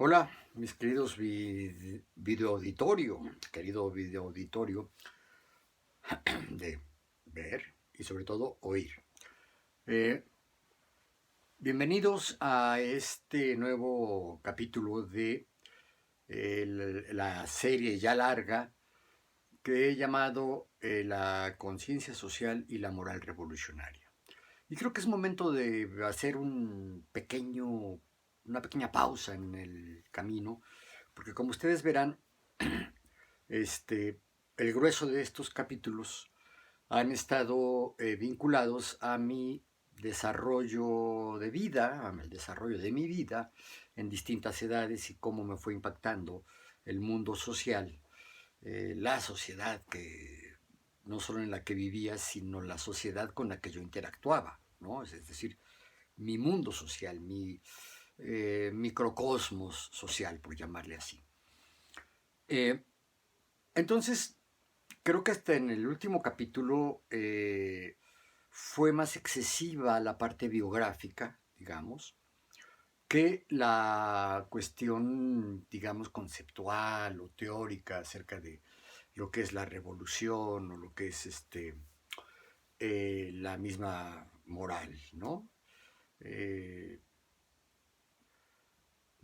Hola, mis queridos querido video auditorio de ver y sobre todo oír. Eh, Bienvenidos a este nuevo capítulo de la serie ya larga que he llamado La conciencia social y la moral revolucionaria. Y creo que es momento de hacer una pequeña pausa en el camino, porque como ustedes verán, este, el grueso de estos capítulos han estado vinculados a mi desarrollo de vida, al desarrollo de mi vida en distintas edades y cómo me fue impactando el mundo social, la sociedad que no solo en la que vivía, sino la sociedad con la que yo interactuaba, ¿no? Es decir, mi mundo social, mi microcosmos social, por llamarle así. Eh, entonces, creo que hasta en el último capítulo fue más excesiva la parte biográfica, digamos, que la cuestión, digamos, conceptual o teórica acerca de lo que es la revolución o lo que es la misma moral, ¿no? Eh,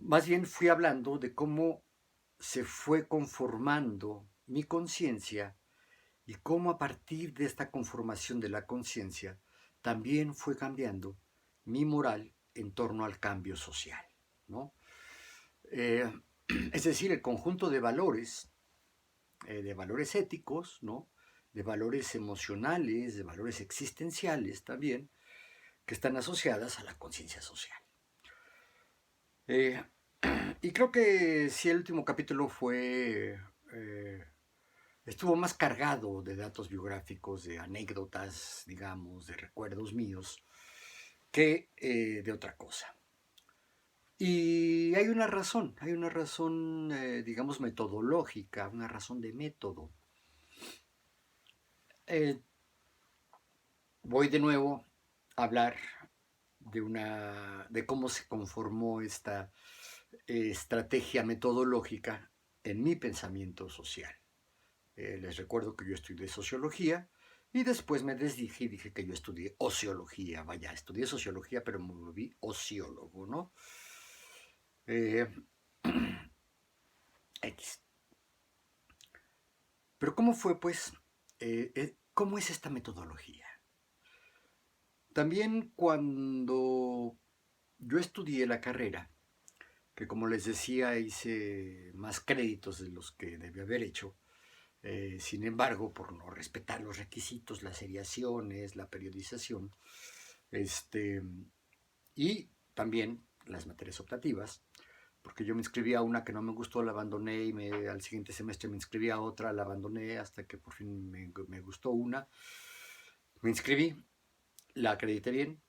Más bien fui hablando de cómo se fue conformando mi conciencia y cómo a partir de esta conformación de la conciencia también fue cambiando mi moral en torno al cambio social, ¿no? Eh, es decir, el conjunto de valores éticos, ¿no? De valores emocionales, de valores existenciales también, que están asociadas a la conciencia social. Eh, y creo que sí, el último capítulo estuvo más cargado de datos biográficos, de anécdotas, digamos, de recuerdos míos, que de otra cosa. Y hay una razón, digamos, metodológica, una razón de método. Eh, Voy de nuevo a hablar de cómo se conformó esta estrategia metodológica en mi pensamiento social. Les recuerdo que yo estudié sociología y después me desdije y dije que yo estudié ociología. Vaya, estudié sociología, pero me volví ociólogo, ¿no? Eh, X. Pero ¿cómo fue, pues? ¿Cómo es esta metodología? También cuando yo estudié la carrera, que como les decía hice más créditos de los que debía haber hecho, sin embargo, por no respetar los requisitos, las seriaciones, la periodización, este, y también las materias optativas, porque yo me inscribí a una que no me gustó, la abandoné y al siguiente semestre me inscribí a otra, la abandoné hasta que por fin me gustó una. Me inscribí, la acredité bien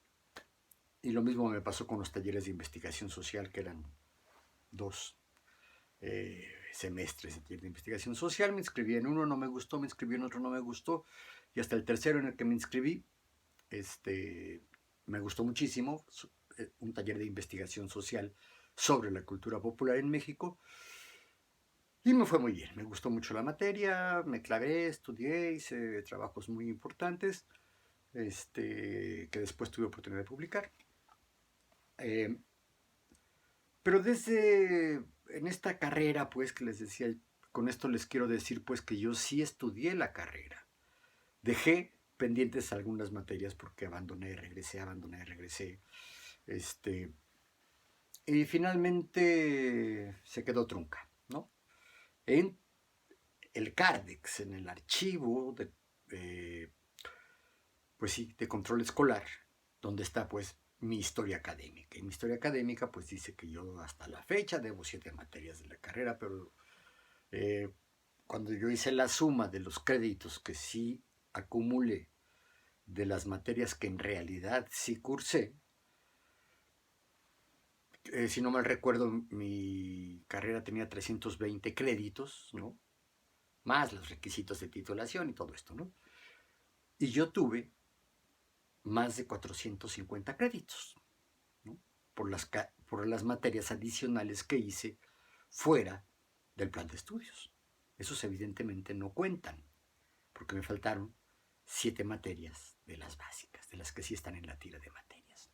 y lo mismo me pasó con los talleres de investigación social, que eran dos semestres de taller de investigación social. Me inscribí en uno, no me gustó, me inscribí en otro, no me gustó, y hasta el tercero en el que me inscribí, me gustó muchísimo, un taller de investigación social sobre la cultura popular en México, y me fue muy bien, me gustó mucho la materia, me clavé, estudié, hice trabajos muy importantes, que después tuve oportunidad de publicar. Eh, pero desde en esta carrera, pues, que les decía, con esto les quiero decir, pues, que yo sí estudié la carrera. Dejé pendientes algunas materias porque abandoné, regresé. Este, y finalmente se quedó trunca, ¿no? En el CARDEX, en el archivo pues sí, de control escolar, donde está pues mi historia académica. Y mi historia académica pues dice que yo hasta la fecha debo 7 materias de la carrera, pero cuando yo hice la suma de los créditos que sí acumulé de las materias que en realidad sí cursé, si no mal recuerdo, mi carrera tenía 320 créditos, ¿no? Más los requisitos de titulación y todo esto, ¿no? Y yo tuve más de 450 créditos, ¿no? por las materias adicionales que hice fuera del plan de estudios. Esos evidentemente no cuentan, porque me faltaron 7 materias de las básicas, de las que sí están en la tira de materias.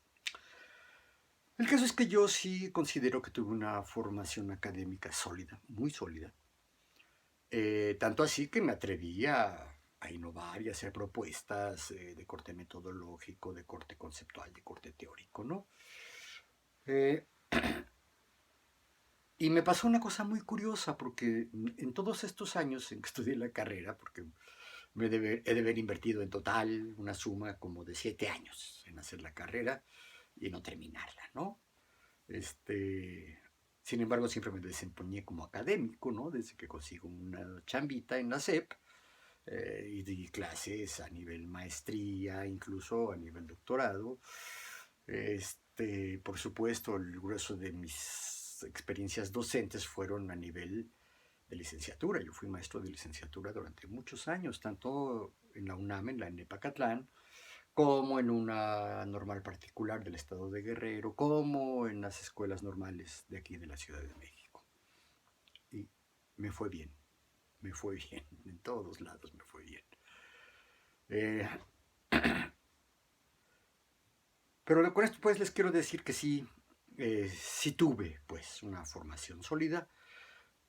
El caso es que yo sí considero que tuve una formación académica sólida, muy sólida, tanto así que me atreví a innovar y a hacer propuestas de corte metodológico, de corte conceptual, de corte teórico, ¿no? Y me pasó una cosa muy curiosa, porque en todos estos años en que estudié la carrera, porque he de haber invertido en total una suma como de 7 años en hacer la carrera y no terminarla, ¿no? Sin embargo, siempre me desempeñé como académico, ¿no? Desde que consigo una chambita en la SEP, y di clases a nivel maestría, incluso a nivel doctorado. Por supuesto, el grueso de mis experiencias docentes fueron a nivel de licenciatura. Yo fui maestro de licenciatura durante muchos años, tanto en la UNAM, en la ENEP-Acatlán, como en una normal particular del estado de Guerrero, como en las escuelas normales de aquí de la Ciudad de México. Y me fue bien, en todos lados me fue bien. Pero con esto pues les quiero decir que sí, sí tuve pues una formación sólida,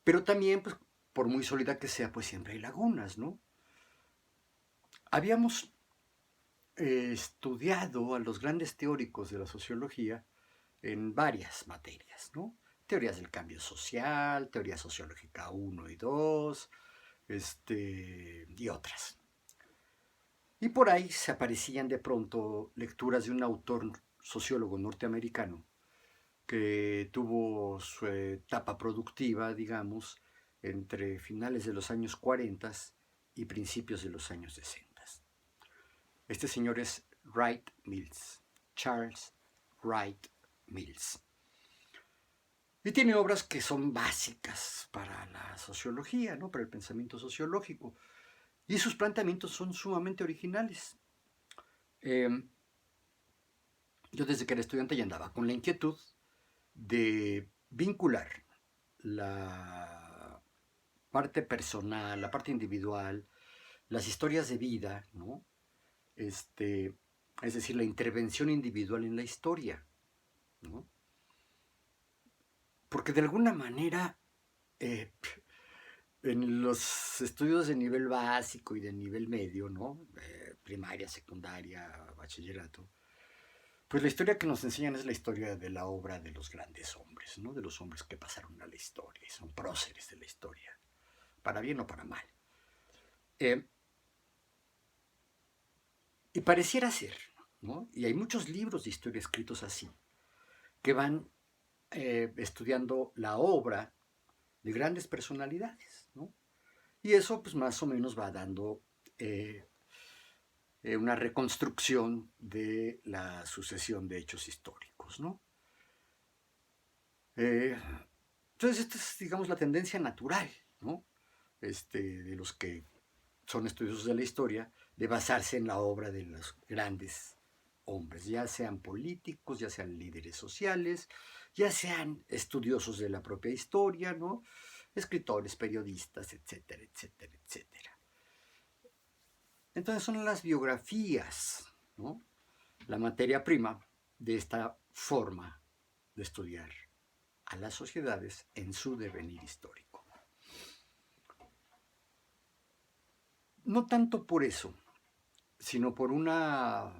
pero también pues por muy sólida que sea pues siempre hay lagunas, ¿no? Habíamos estudiado a los grandes teóricos de la sociología en varias materias, ¿no? Teorías del cambio social, teoría sociológica 1 y 2, y otras. Y por ahí se aparecían de pronto lecturas de un autor sociólogo norteamericano que tuvo su etapa productiva, digamos, entre finales de los años 40 y principios de los años 60. Este señor es Wright Mills, Charles Wright Mills. Y tiene obras que son básicas para la sociología, ¿no? Para el pensamiento sociológico. Y sus planteamientos son sumamente originales. Yo desde que era estudiante ya andaba con la inquietud de vincular la parte personal, la parte individual, las historias de vida, ¿no? Es decir, la intervención individual en la historia, ¿no? Porque de alguna manera, en los estudios de nivel básico y de nivel medio, ¿no? Primaria, secundaria, bachillerato, pues la historia que nos enseñan es la historia de la obra de los grandes hombres, ¿no? De los hombres que pasaron a la historia y son próceres de la historia, para bien o para mal. Y pareciera ser, ¿no? Y hay muchos libros de historia escritos así, que van estudiando la obra de grandes personalidades, ¿no? Y eso pues más o menos va dando una reconstrucción de la sucesión de hechos históricos, ¿no? Entonces esta es, digamos, la tendencia natural, ¿no? De los que son estudiosos de la historia, de basarse en la obra de los grandes hombres, ya sean políticos, ya sean líderes sociales, ya sean estudiosos de la propia historia, ¿no? Escritores, periodistas, etcétera, etcétera, etcétera. Entonces son las biografías, ¿no? La materia prima de esta forma de estudiar a las sociedades en su devenir histórico. No tanto por eso, sino por una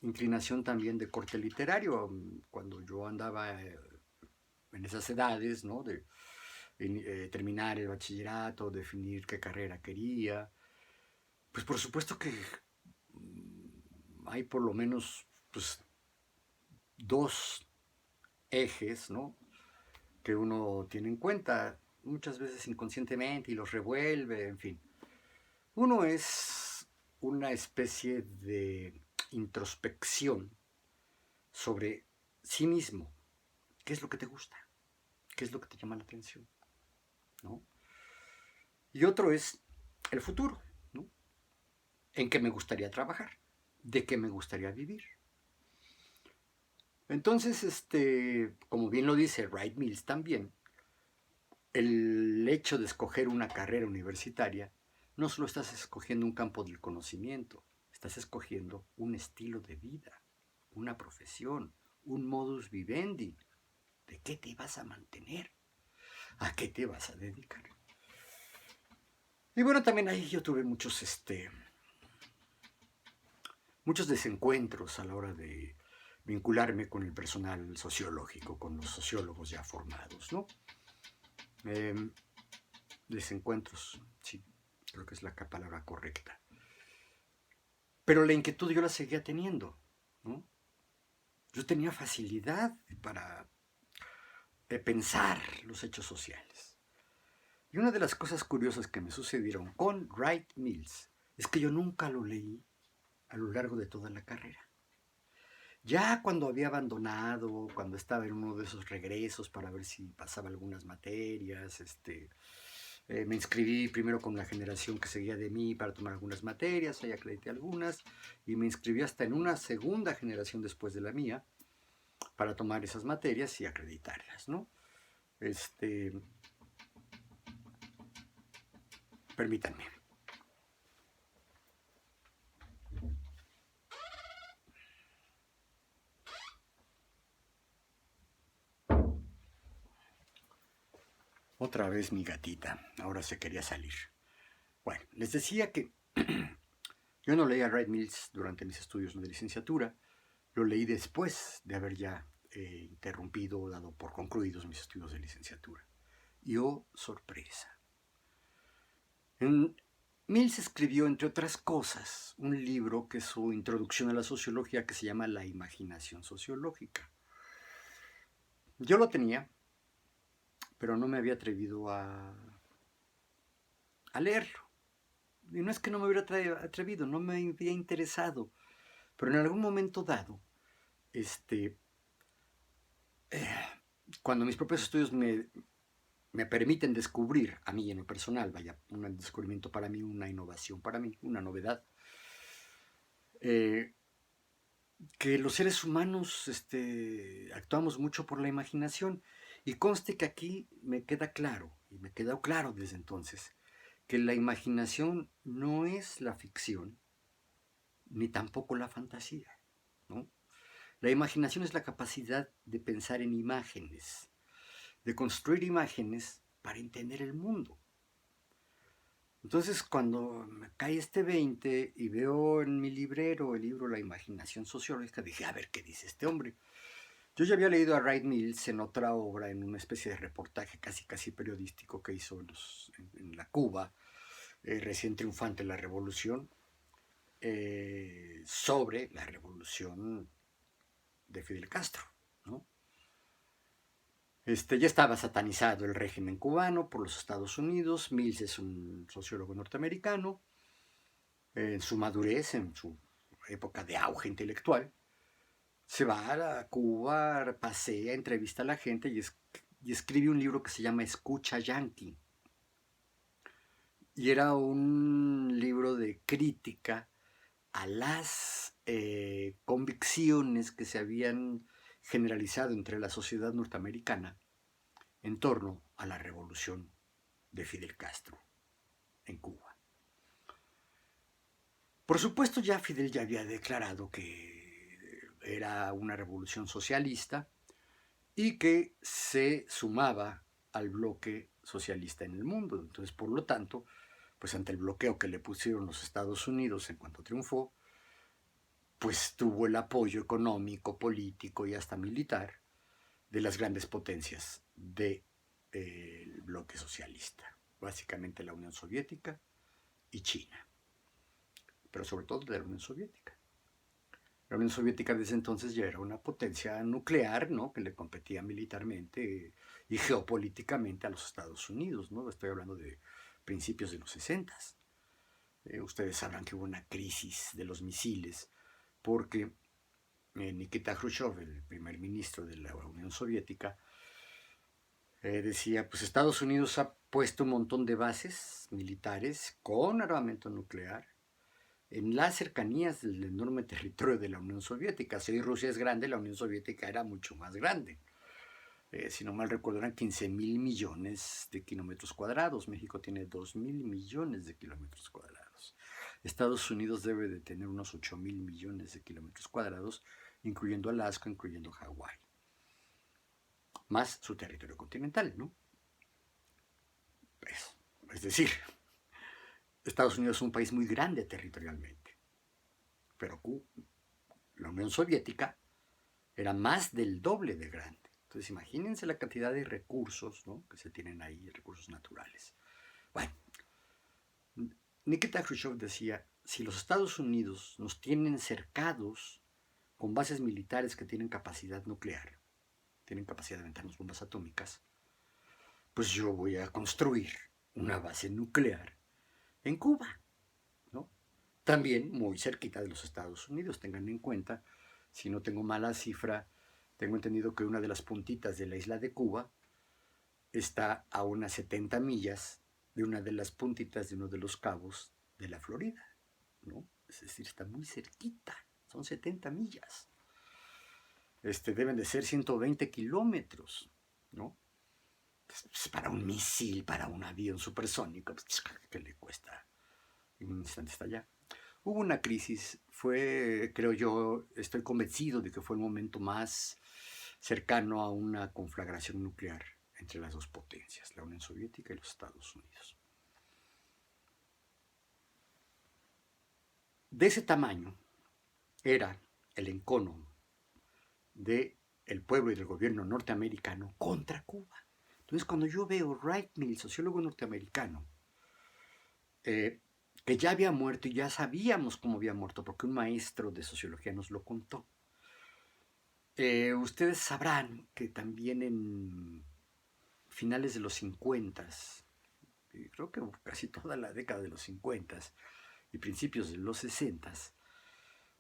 inclinación también de corte literario. Cuando yo andaba en esas edades, ¿no? De terminar el bachillerato, definir qué carrera quería, pues por supuesto que hay por lo menos pues, 2 ejes, ¿no? Que uno tiene en cuenta muchas veces inconscientemente y los revuelve, en fin. Uno es una especie de introspección sobre sí mismo. ¿Qué es lo que te gusta? ¿Qué es lo que te llama la atención? ¿No? Y otro es el futuro, ¿no? ¿En qué me gustaría trabajar? ¿De qué me gustaría vivir? Entonces, como bien lo dice Wright Mills también, el hecho de escoger una carrera universitaria, no solo estás escogiendo un campo del conocimiento, estás escogiendo un estilo de vida, una profesión, un modus vivendi. ¿De qué te vas a mantener? ¿A qué te vas a dedicar? Y bueno, también ahí yo tuve muchos desencuentros a la hora de vincularme con el personal sociológico, con los sociólogos ya formados, ¿no? Eh, Desencuentros, sí, creo que es la palabra correcta. Pero la inquietud yo la seguía teniendo, ¿no? Yo tenía facilidad para pensar los hechos sociales. Y una de las cosas curiosas que me sucedieron con Wright Mills es que yo nunca lo leí a lo largo de toda la carrera. Ya cuando había abandonado, cuando estaba en uno de esos regresos para ver si pasaba algunas materias, me inscribí primero con la generación que seguía de mí para tomar algunas materias, ahí acredité algunas, y me inscribí hasta en una segunda generación después de la mía para tomar esas materias y acreditarlas, ¿no? Permítanme. Otra vez mi gatita, ahora se quería salir. Bueno, les decía que yo no leí a Wright Mills durante mis estudios de licenciatura, lo leí después de haber ya interrumpido o dado por concluidos mis estudios de licenciatura. Y oh, sorpresa. Mills escribió, entre otras cosas, un libro que es su introducción a la sociología que se llama La imaginación sociológica. Yo lo tenía, pero no me había atrevido a leerlo. Y no es que no me hubiera atrevido, no me había interesado. Pero en algún momento dado, cuando mis propios estudios me permiten descubrir, a mí en lo personal, vaya, un descubrimiento para mí, una innovación para mí, una novedad, que los seres humanos actuamos mucho por la imaginación. Y conste que aquí me queda claro, y me quedó claro desde entonces, que la imaginación no es la ficción, ni tampoco la fantasía, ¿no? La imaginación es la capacidad de pensar en imágenes, de construir imágenes para entender el mundo. Entonces, cuando me cae este 20 y veo en mi librero el libro La imaginación sociológica, dije, a ver qué dice este hombre. Yo ya había leído a Wright Mills en otra obra, en una especie de reportaje casi periodístico que hizo en la Cuba, recién triunfante la revolución, sobre la revolución de Fidel Castro, ¿no? Ya estaba satanizado el régimen cubano por los Estados Unidos. Mills es un sociólogo norteamericano. En su madurez, en su época de auge intelectual, se va a Cuba, pasea, entrevista a la gente y escribe un libro que se llama Escucha Yankee. Y era un libro de crítica a las convicciones que se habían generalizado entre la sociedad norteamericana en torno a la revolución de Fidel Castro en Cuba. Por supuesto, ya Fidel ya había declarado que era una revolución socialista y que se sumaba al bloque socialista en el mundo. Entonces, por lo tanto, pues ante el bloqueo que le pusieron los Estados Unidos en cuanto triunfó, pues tuvo el apoyo económico, político y hasta militar de las grandes potencias del bloque socialista, básicamente la Unión Soviética y China, pero sobre todo de la Unión Soviética. La Unión Soviética desde entonces ya era una potencia nuclear, ¿no?, que le competía militarmente y geopolíticamente a los Estados Unidos, ¿no? Estoy hablando de principios de los 60. Ustedes sabrán que hubo una crisis de los misiles porque Nikita Khrushchev, el primer ministro de la Unión Soviética, decía, pues Estados Unidos ha puesto un montón de bases militares con armamento nuclear en las cercanías del enorme territorio de la Unión Soviética. Si hoy Rusia es grande, la Unión Soviética era mucho más grande. Si no mal recuerdo, eran 15.000 millones de kilómetros cuadrados. México tiene 2.000 millones de kilómetros cuadrados. Estados Unidos debe de tener unos 8.000 millones de kilómetros cuadrados, incluyendo Alaska, incluyendo Hawái. Más su territorio continental, ¿no? Es decir, Estados Unidos es un país muy grande territorialmente, pero la Unión Soviética era más del doble de grande. Entonces imagínense la cantidad de recursos, ¿no?, que se tienen ahí, recursos naturales. Bueno, Nikita Khrushchev decía, si los Estados Unidos nos tienen cercados con bases militares que tienen capacidad nuclear, tienen capacidad de aventarnos bombas atómicas, pues yo voy a construir una base nuclear en Cuba, ¿no? También muy cerquita de los Estados Unidos. Tengan en cuenta, si no tengo mala cifra, tengo entendido que una de las puntitas de la isla de Cuba está a unas 70 millas de una de las puntitas de uno de los cabos de la Florida, ¿no? Es decir, está muy cerquita, son 70 millas. Deben de ser 120 kilómetros, ¿no? Pues para un misil, para un avión supersónico, pues, ¿qué le cuesta? En un instante está allá. Hubo una crisis, creo yo, estoy convencido de que fue el momento más cercano a una conflagración nuclear entre las dos potencias, la Unión Soviética y los Estados Unidos. De ese tamaño era el encono del pueblo y del gobierno norteamericano contra Cuba. Entonces, cuando yo veo Wright Mills, sociólogo norteamericano, que ya había muerto y ya sabíamos cómo había muerto porque un maestro de sociología nos lo contó. Ustedes sabrán que también en finales de los 50, creo que casi toda la década de los 50 y principios de los 60,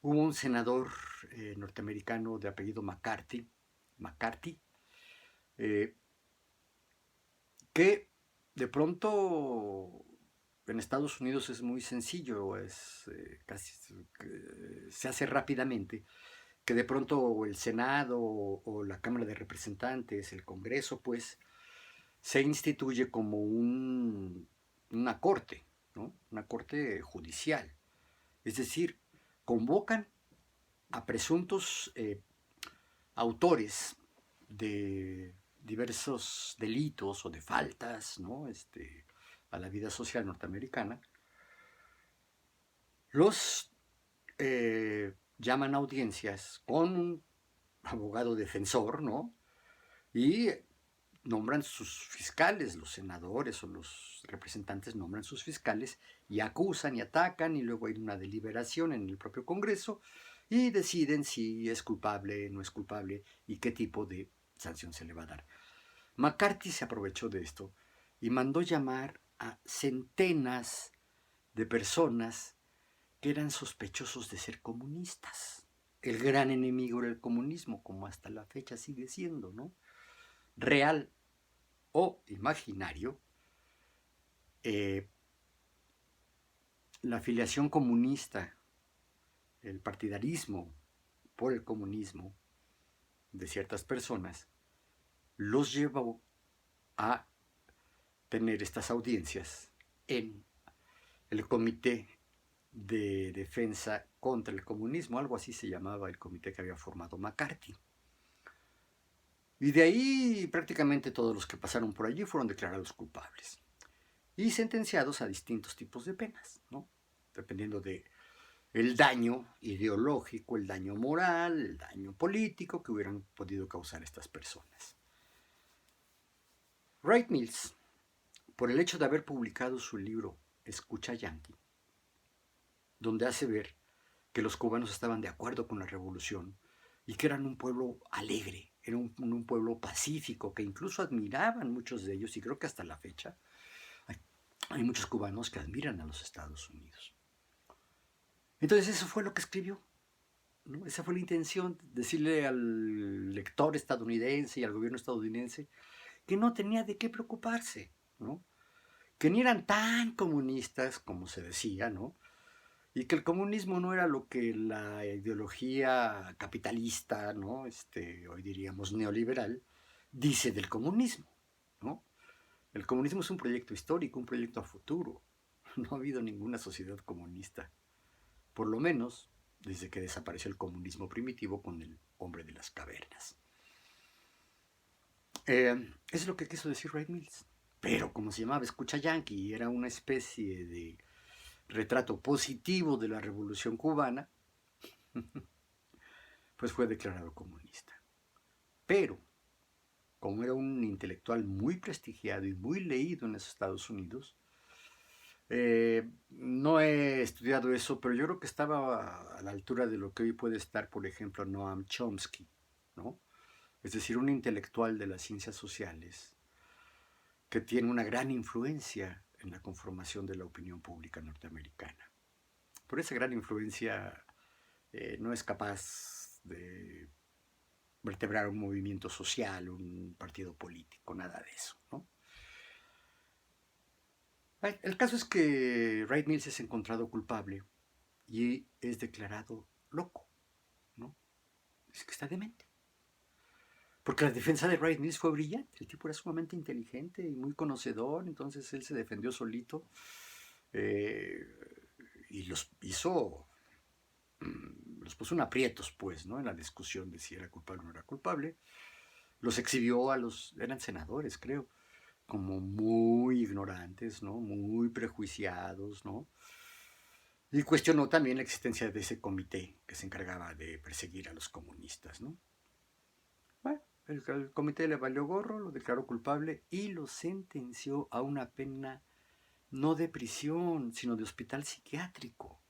hubo un senador norteamericano de apellido McCarthy, que de pronto en Estados Unidos es muy sencillo, se hace rápidamente, que de pronto el Senado o la Cámara de Representantes, el Congreso, pues, se instituye como una corte, ¿no?, una corte judicial. Es decir, convocan a presuntos autores de diversos delitos o de faltas, ¿no?, a la vida social norteamericana, los llaman a audiencias con un abogado defensor, ¿no?, y nombran sus fiscales, los senadores o los representantes nombran sus fiscales y acusan y atacan, y luego hay una deliberación en el propio Congreso y deciden si es culpable, no es culpable y qué tipo de sanción se le va a dar. McCarthy se aprovechó de esto y mandó llamar a centenas de personas que eran sospechosos de ser comunistas. El gran enemigo era el comunismo, como hasta la fecha sigue siendo, ¿no? Real o imaginario, la afiliación comunista, el partidarismo por el comunismo de ciertas personas, los llevó a tener estas audiencias en el Comité de Defensa contra el Comunismo, algo así se llamaba el comité que había formado McCarthy. Y de ahí prácticamente todos los que pasaron por allí fueron declarados culpables y sentenciados a distintos tipos de penas, ¿no?, dependiendo de el daño ideológico, el daño moral, el daño político que hubieran podido causar estas personas. Wright Mills, por el hecho de haber publicado su libro Escucha Yankee, donde hace ver que los cubanos estaban de acuerdo con la revolución y que eran un pueblo alegre, era un pueblo pacífico, que incluso admiraban muchos de ellos, y creo que hasta la fecha hay muchos cubanos que admiran a los Estados Unidos. Entonces eso fue lo que escribió, ¿no? Esa fue la intención, decirle al lector estadounidense y al gobierno estadounidense que no tenía de qué preocuparse, ¿no?, que ni eran tan comunistas como se decía, ¿no?, y que el comunismo no era lo que la ideología capitalista, ¿no? Hoy diríamos neoliberal, dice del comunismo, ¿no? El comunismo es un proyecto histórico, un proyecto a futuro. No ha habido ninguna sociedad comunista, por lo menos desde que desapareció el comunismo primitivo con el hombre de las cavernas. Es lo que quiso decir Wright Mills. Pero como se llamaba Escucha Yankee, era una especie de retrato positivo de la revolución cubana, pues fue declarado comunista. Pero, como era un intelectual muy prestigiado y muy leído en los Estados Unidos, no he estudiado eso, pero yo creo que estaba a la altura de lo que hoy puede estar, por ejemplo, Noam Chomsky, ¿no? Es decir, un intelectual de las ciencias sociales que tiene una gran influencia en la conformación de la opinión pública norteamericana. Por esa gran influencia no es capaz de vertebrar un movimiento social, un partido político, nada de eso, ¿no? El caso es que Wright Mills es encontrado culpable y es declarado loco, ¿no? Es que está demente. Porque la defensa de Wright Mills fue brillante. El tipo era sumamente inteligente y muy conocedor, entonces él se defendió solito eh, y los hizo, los puso en aprietos, pues, ¿no? En la discusión de si era culpable o no era culpable. Los exhibió eran senadores, creo, como muy ignorantes, ¿no? Muy prejuiciados, ¿no? Y cuestionó también la existencia de ese comité que se encargaba de perseguir a los comunistas, ¿no? Bueno, el comité le valió gorro, lo declaró culpable y lo sentenció a una pena no de prisión, sino de hospital psiquiátrico.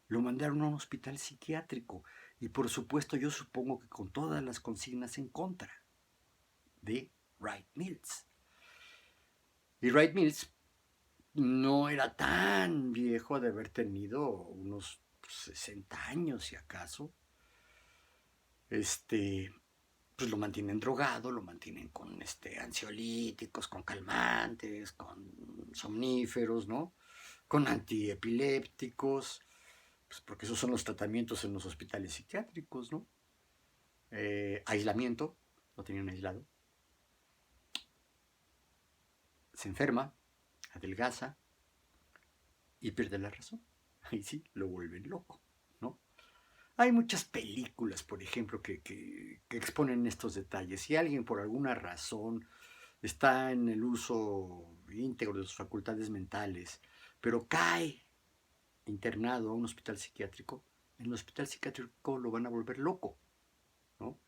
Lo mandaron a un hospital psiquiátrico y por supuesto yo supongo que con todas las consignas en contra de Wright Mills. Y Wright Mills no era tan viejo de haber tenido unos 60 años, si acaso. Pues lo mantienen drogado, lo mantienen con ansiolíticos, con calmantes, con somníferos, ¿no? Con antiepilépticos, pues porque esos son los tratamientos en los hospitales psiquiátricos, ¿no? Aislamiento, lo tenían aislado. Se enferma, adelgaza y pierde la razón. Ahí sí, lo vuelven loco, ¿no? Hay muchas películas, por ejemplo, que exponen estos detalles. Si alguien por alguna razón está en el uso íntegro de sus facultades mentales, pero cae internado a un hospital psiquiátrico, en el hospital psiquiátrico lo van a volver loco, ¿no?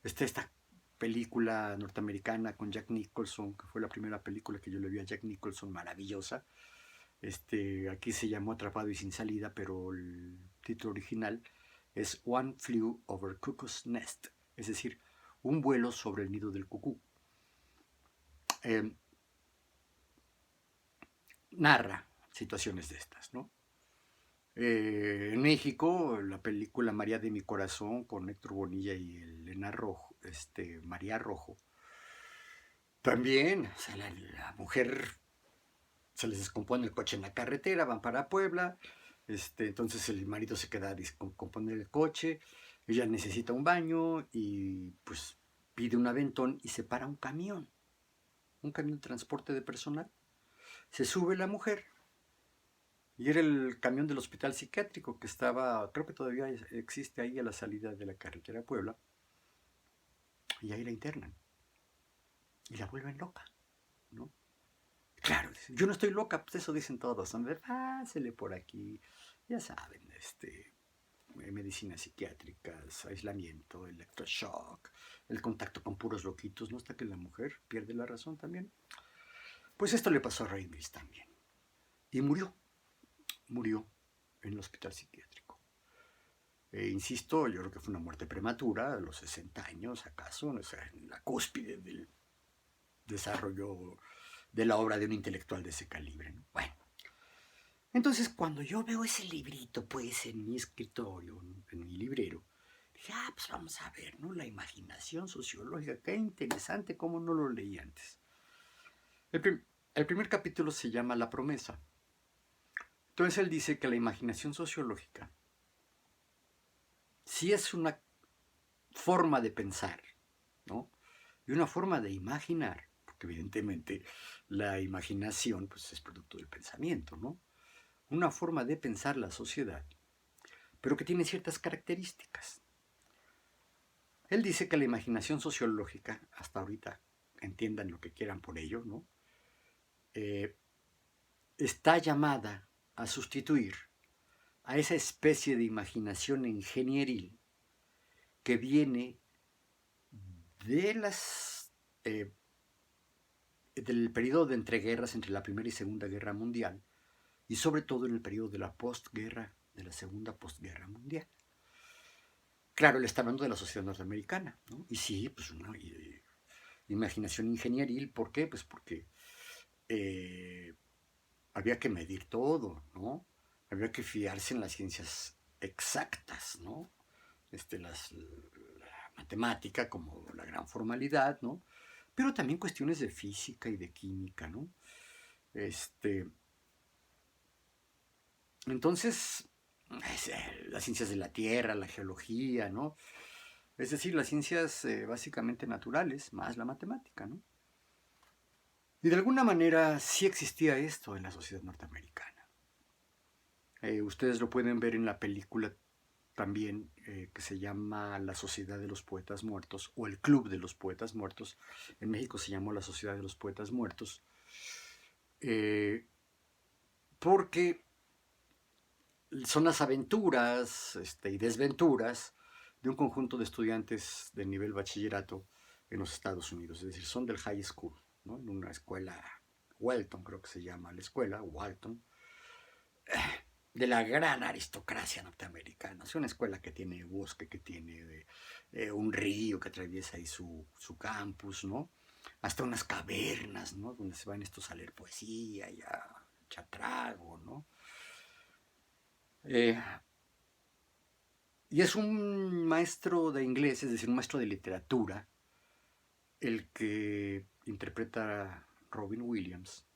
Está esta película norteamericana con Jack Nicholson, que fue la primera película que yo le vi a Jack Nicholson, maravillosa. Aquí se llamó Atrapado y sin salida, pero el título original es One Flew Over Cuckoo's Nest, es decir, un vuelo sobre el nido del cucú. Narra situaciones de estas, ¿no? En México, la película María de mi corazón con Héctor Bonilla y Elena Rojo, María Rojo, también, o sea, la mujer se les descompone el coche en la carretera, van para Puebla, entonces el marido se queda a descomponer el coche, ella necesita un baño y pues pide un aventón y se para un camión de transporte de personal. Se sube la mujer y era el camión del hospital psiquiátrico que estaba, creo que todavía existe ahí a la salida de la carretera a Puebla, y ahí la internan y la vuelven loca, ¿no? Claro, yo no estoy loca, pues eso dicen todos, hombre, pásele por aquí, ya saben, medicinas psiquiátricas, aislamiento, electroshock, el contacto con puros loquitos, ¿no? Hasta que la mujer pierde la razón también. Pues esto le pasó a Ray Mills también. Y murió en el hospital psiquiátrico. Insisto, yo creo que fue una muerte prematura, a los 60 años acaso, o sea, en la cúspide del desarrollo de la obra de un intelectual de ese calibre, ¿no? Bueno, entonces cuando yo veo ese librito, pues, en mi escritorio, en mi librero, dije, pues vamos a ver, ¿no? La imaginación sociológica, qué interesante, cómo no lo leí antes. El primer capítulo se llama La promesa. Entonces él dice que la imaginación sociológica sí es una forma de pensar, ¿no? Y una forma de imaginar, porque evidentemente la imaginación pues, es producto del pensamiento, ¿no? Una forma de pensar la sociedad, pero que tiene ciertas características. Él dice que la imaginación sociológica, hasta ahorita, entiendan lo que quieran por ello, ¿no? Está llamada a sustituir a esa especie de imaginación ingenieril que viene de del periodo de entreguerras entre la Primera y Segunda Guerra Mundial, y sobre todo en el periodo de la postguerra, de la Segunda Postguerra Mundial. Claro, él está hablando de la sociedad norteamericana, ¿no? Y sí, pues una imaginación ingenieril, ¿por qué? Pues porque eh, había que medir todo, ¿no? Había que fiarse en las ciencias exactas, ¿no? La matemática como la gran formalidad, ¿no? Pero también cuestiones de física y de química, ¿no? Este, entonces, las ciencias de la Tierra, la geología, ¿no? Es decir, las ciencias básicamente naturales, más la matemática, ¿no? Y de alguna manera sí existía esto en la sociedad norteamericana. Ustedes lo pueden ver en la película también que se llama La Sociedad de los Poetas Muertos o el Club de los Poetas Muertos. En México se llamó La Sociedad de los Poetas Muertos. Porque son las aventuras y desventuras de un conjunto de estudiantes de nivel bachillerato en los Estados Unidos. Es decir, son del high school, ¿no? En una escuela, Walton creo que se llama la escuela, Walton, de la gran aristocracia norteamericana. Es una escuela que tiene bosque, que tiene un río que atraviesa ahí su campus, ¿no? Hasta unas cavernas, ¿no? Donde se van estos a leer poesía y a echar trago, ¿no? Eh, y es un maestro de inglés, es decir, un maestro de literatura, el que interpreta a Robin Williams,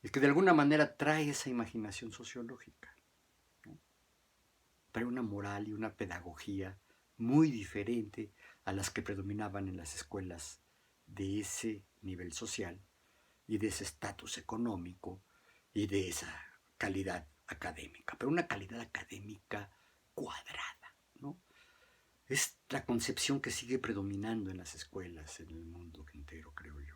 el que de alguna manera trae esa imaginación sociológica, ¿no? Trae una moral y una pedagogía muy diferente a las que predominaban en las escuelas de ese nivel social y de ese estatus económico y de esa calidad académica, pero una calidad académica cuadrada, ¿no? Es la concepción que sigue predominando en las escuelas, en el mundo entero, creo yo.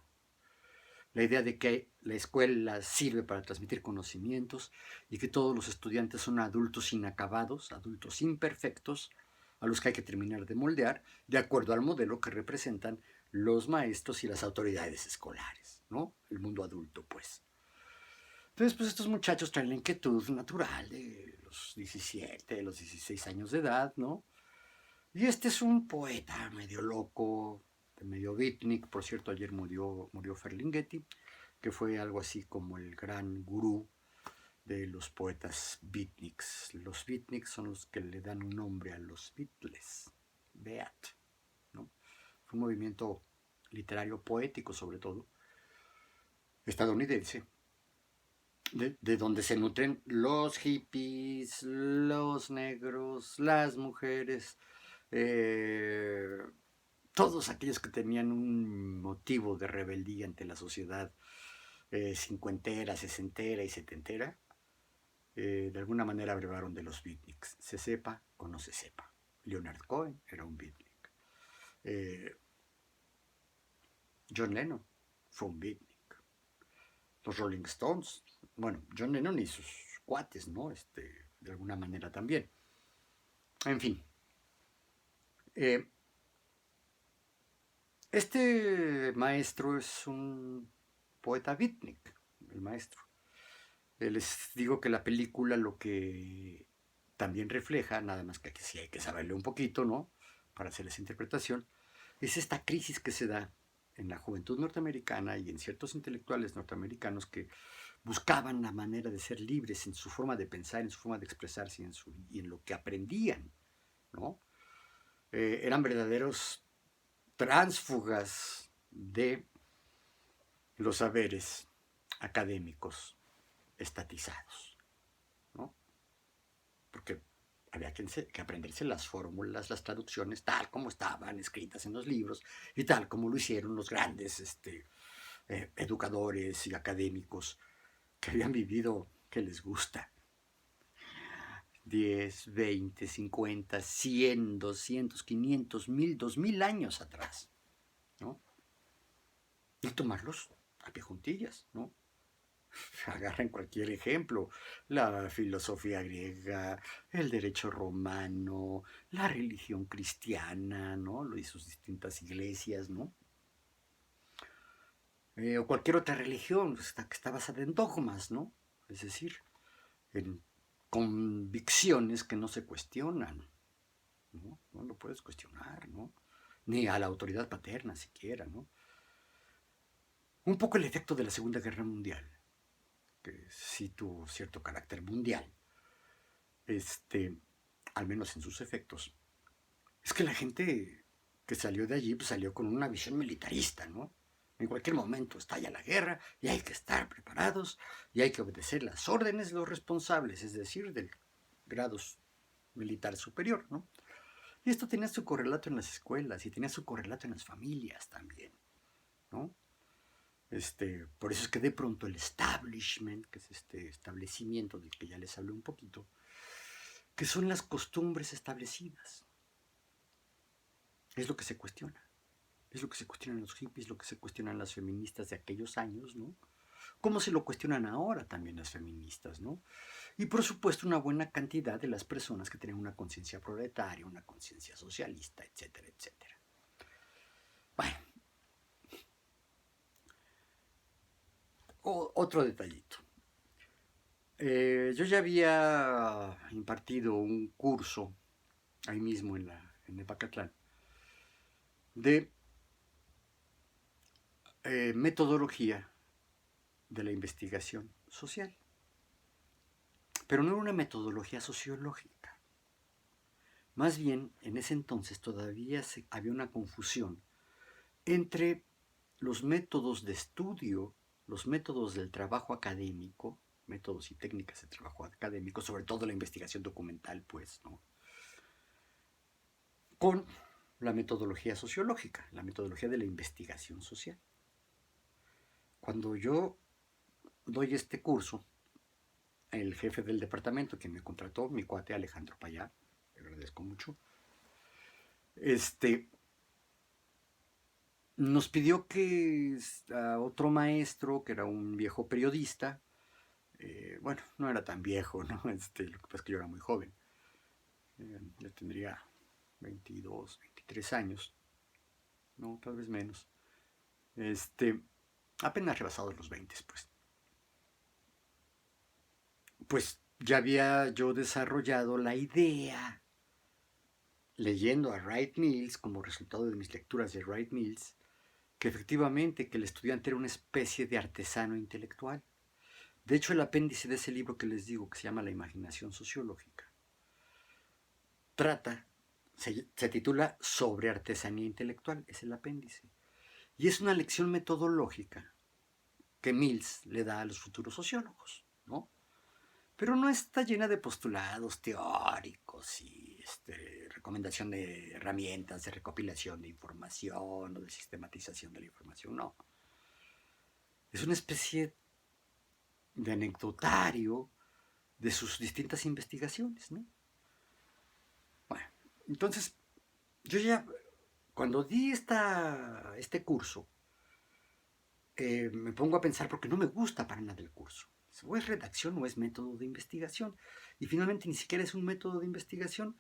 La idea de que la escuela sirve para transmitir conocimientos y que todos los estudiantes son adultos inacabados, adultos imperfectos, a los que hay que terminar de moldear de acuerdo al modelo que representan los maestros y las autoridades escolares, ¿no? El mundo adulto, pues. Entonces, pues estos muchachos traen la inquietud natural de los 17, de los 16 años de edad, ¿no? Y este es un poeta medio loco, medio beatnik. Por cierto, ayer murió Ferlinghetti, que fue algo así como el gran gurú de los poetas beatniks. Los beatniks son los que le dan un nombre a los Beatles, Beat, ¿no? Fue un movimiento literario poético, sobre todo, estadounidense, de donde se nutren los hippies, los negros, las mujeres, eh, todos aquellos que tenían un motivo de rebeldía ante la sociedad cincuentera, sesentera y setentera, de alguna manera abrevaron de los beatniks, se sepa o no se sepa. Leonard Cohen era un beatnik. John Lennon fue un beatnik. Los Rolling Stones, bueno, John Lennon y sus cuates, ¿no? De alguna manera también. En fin. Este maestro es un poeta beatnik, el maestro. Les digo que la película lo que también refleja, nada más que aquí sí hay que saberle un poquito, ¿no? Para hacer esa interpretación, es esta crisis que se da en la juventud norteamericana y en ciertos intelectuales norteamericanos que buscaban la manera de ser libres en su forma de pensar, en su forma de expresarse y en lo que aprendían, ¿no? Eran verdaderos tránsfugas de los saberes académicos estatizados, ¿no? Porque había que aprenderse las fórmulas, las traducciones, tal como estaban escritas en los libros y tal como lo hicieron los grandes educadores y académicos que habían vivido, que les gusta, 10, 20, 50, 100, 200, 500, 1000, 2000 años atrás, ¿no? Y tomarlos a pie juntillas, ¿no? Agarren cualquier ejemplo, la filosofía griega, el derecho romano, la religión cristiana, ¿no? Lo de sus distintas iglesias, ¿no? O cualquier otra religión que está basada en dogmas, ¿no? Es decir, en convicciones que no se cuestionan, ¿no? No lo puedes cuestionar, ¿no? Ni a la autoridad paterna siquiera, ¿no? Un poco el efecto de la Segunda Guerra Mundial, que sí tuvo cierto carácter mundial, al menos en sus efectos, es que la gente que salió de allí pues salió con una visión militarista, ¿no? En cualquier momento estalla la guerra y hay que estar preparados y hay que obedecer las órdenes de los responsables, es decir, del grado militar superior, ¿no? Y esto tenía su correlato en las escuelas y tenía su correlato en las familias también, ¿no? Por eso es que de pronto el establishment, que es este establecimiento del que ya les hablé un poquito, que son las costumbres establecidas, es lo que se cuestiona. Es lo que se cuestionan los hippies, lo que se cuestionan las feministas de aquellos años, ¿no? Como se lo cuestionan ahora también las feministas, ¿no? Y por supuesto una buena cantidad de las personas que tienen una conciencia proletaria, una conciencia socialista, etcétera, etcétera. Bueno, otro detallito. Yo ya había impartido un curso ahí mismo en Epacatlán de metodología de la investigación social. Pero no era una metodología sociológica. Más bien, en ese entonces todavía había una confusión entre los métodos de estudio, los métodos del trabajo académico, métodos y técnicas de trabajo académico, sobre todo la investigación documental, pues, ¿no? Con la metodología sociológica, la metodología de la investigación social. Cuando yo doy este curso, el jefe del departamento que me contrató, mi cuate Alejandro Payá, le agradezco mucho, nos pidió que a otro maestro, que era un viejo periodista, bueno, no era tan viejo, ¿no? Lo que pasa es que yo era muy joven, yo tendría 22, 23 años, no, tal vez menos, apenas rebasados los 20, pues ya había yo desarrollado la idea, leyendo a Wright Mills, como resultado de mis lecturas de Wright Mills, que efectivamente que el estudiante era una especie de artesano intelectual. De hecho, el apéndice de ese libro que les digo, que se llama La imaginación sociológica, se titula Sobre artesanía intelectual, es el apéndice. Y es una lección metodológica que Mills le da a los futuros sociólogos, ¿no? Pero no está llena de postulados teóricos y recomendación de herramientas de recopilación de información o de sistematización de la información, no. Es una especie de anecdotario de sus distintas investigaciones, ¿no? Bueno, entonces, yo ya, cuando di este curso, me pongo a pensar porque no me gusta para nada el curso. O es redacción o es método de investigación. Y finalmente ni siquiera es un método de investigación.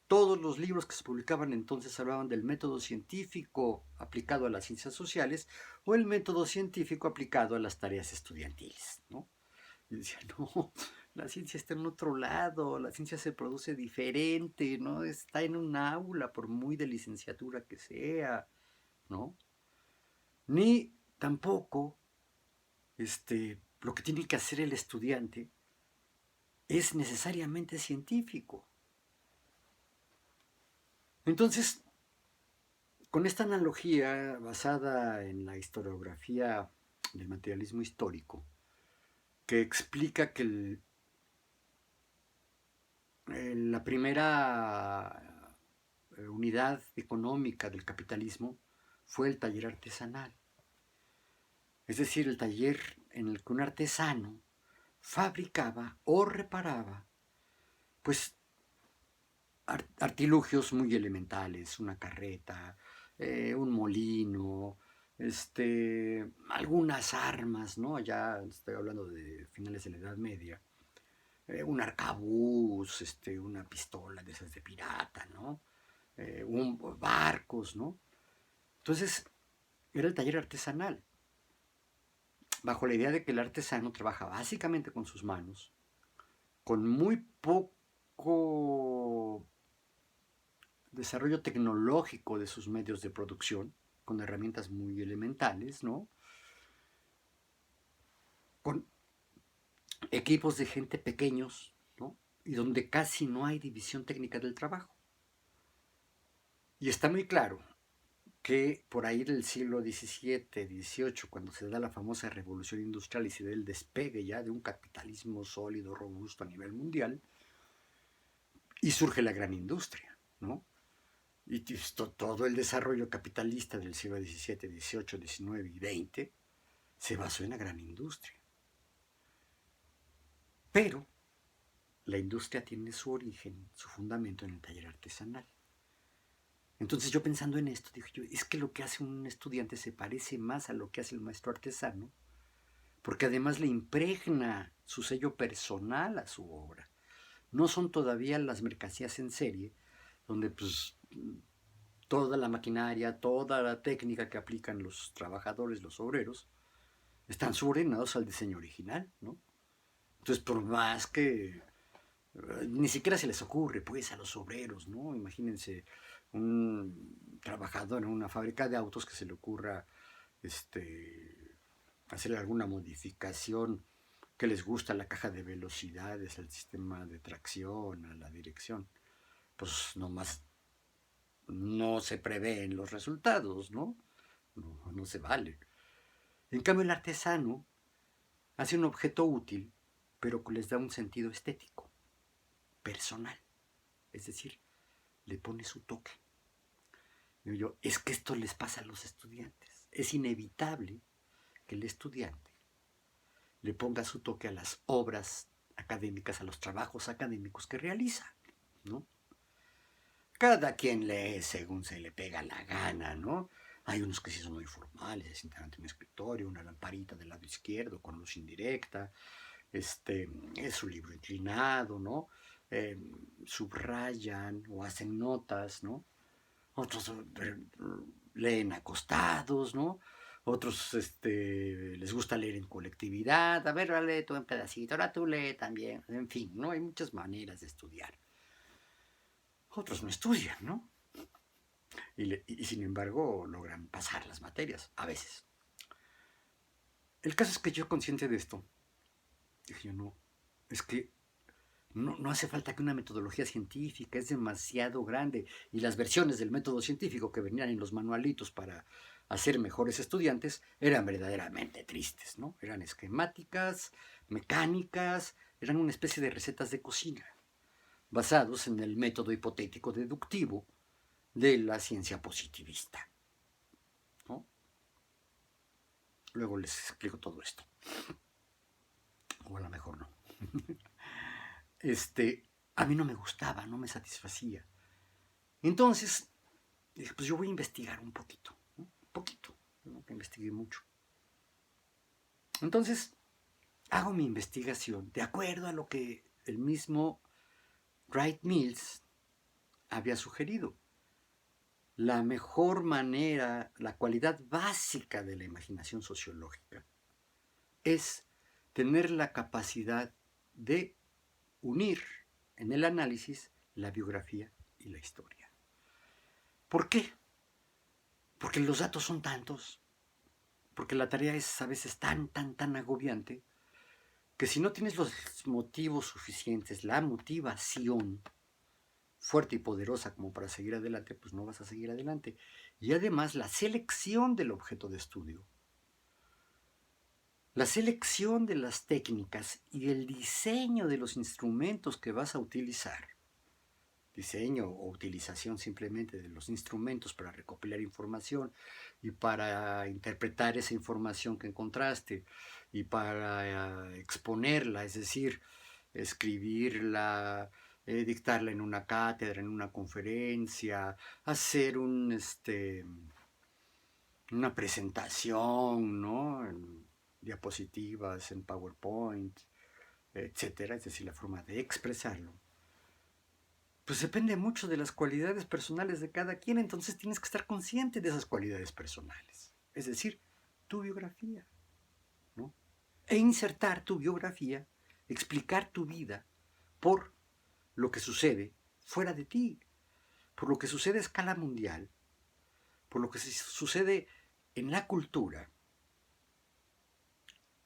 Todos los libros que se publicaban entonces hablaban del método científico aplicado a las ciencias sociales o el método científico aplicado a las tareas estudiantiles, ¿no? Y decía, no, la ciencia está en otro lado, la ciencia se produce diferente, no está en un aula, por muy de licenciatura que sea, ¿no? Ni tampoco lo que tiene que hacer el estudiante es necesariamente científico. Entonces, con esta analogía basada en la historiografía del materialismo histórico, que explica que la primera unidad económica del capitalismo fue el taller artesanal. Es decir, el taller en el que un artesano fabricaba o reparaba pues artilugios muy elementales, una carreta, un molino, algunas armas, ¿no? Ya estoy hablando de finales de la Edad Media, un arcabuz, una pistola de esas de pirata, ¿no? Barcos, ¿no? Entonces, era el taller artesanal, bajo la idea de que el artesano trabaja básicamente con sus manos, con muy poco desarrollo tecnológico de sus medios de producción, con herramientas muy elementales, ¿no? Con equipos de gente pequeños, ¿no? Y donde casi no hay división técnica del trabajo. Y está muy claro que por ahí del siglo XVII, XVIII, cuando se da la famosa revolución industrial y se da el despegue ya de un capitalismo sólido, robusto a nivel mundial, y surge la gran industria, ¿no? Y todo el desarrollo capitalista del siglo XVII, XVIII, XIX y XX se basó en la gran industria. Pero la industria tiene su origen, su fundamento en el taller artesanal. Entonces yo pensando en esto, dije yo, es que lo que hace un estudiante se parece más a lo que hace el maestro artesano, porque además le impregna su sello personal a su obra. No son todavía las mercancías en serie, donde pues toda la maquinaria, toda la técnica que aplican los trabajadores, los obreros, están subordinados al diseño original, ¿no? Entonces, por más que ni siquiera se les ocurre, pues, a los obreros, ¿no? Imagínense un trabajador en una fábrica de autos que se le ocurra hacer alguna modificación que les gusta a la caja de velocidades, al sistema de tracción, a la dirección. Pues nomás no se prevén los resultados, ¿no? No se vale. En cambio, el artesano hace un objeto útil, pero que les da un sentido estético, personal. Es decir, le pone su toque. Digo yo, es que esto les pasa a los estudiantes. Es inevitable que el estudiante le ponga su toque a las obras académicas, a los trabajos académicos que realiza, ¿no? Cada quien lee según se le pega la gana, ¿no? Hay unos que sí son muy formales, se sientan ante un escritorio, una lamparita del lado izquierdo con luz indirecta, es su libro inclinado, ¿no? Eh, Subrayan o hacen notas, ¿no? Otros leen acostados, ¿no? Otros les gusta leer en colectividad. A ver, lee tú en pedacito, ahora tú lee también. En fin, ¿no? Hay muchas maneras de estudiar. Otros no estudian, ¿no? Y sin embargo logran pasar las materias, a veces. El caso es que yo, consciente de esto, dije yo, no, es que no hace falta que una metodología científica, es demasiado grande. Y las versiones del método científico que venían en los manualitos para hacer mejores estudiantes eran verdaderamente tristes, ¿no? Eran esquemáticas, mecánicas, eran una especie de recetas de cocina, basados en el método hipotético deductivo de la ciencia positivista, ¿no? Luego les explico todo esto. O a lo mejor no. A mí no me gustaba, no me satisfacía. Entonces, dije, pues yo voy a investigar un poquito, ¿no? Un poquito, ¿no? Que investigué mucho. Entonces, hago mi investigación de acuerdo a lo que el mismo Wright Mills había sugerido. La mejor manera, la cualidad básica de la imaginación sociológica es tener la capacidad de unir en el análisis la biografía y la historia. ¿Por qué? Porque los datos son tantos, porque la tarea es a veces tan agobiante, que si no tienes los motivos suficientes, la motivación fuerte y poderosa como para seguir adelante, pues no vas a seguir adelante. Y además la selección del objeto de estudio, la selección de las técnicas y el diseño de los instrumentos que vas a utilizar, diseño o utilización simplemente de los instrumentos para recopilar información y para interpretar esa información que encontraste y para exponerla, es decir, escribirla, dictarla en una cátedra, en una conferencia, hacer una presentación, ¿no? En diapositivas, en PowerPoint, etcétera, es decir, la forma de expresarlo. Pues depende mucho de las cualidades personales de cada quien, entonces tienes que estar consciente de esas cualidades personales, es decir, tu biografía, ¿no? E insertar tu biografía, explicar tu vida por lo que sucede fuera de ti, por lo que sucede a escala mundial, por lo que sucede en la cultura,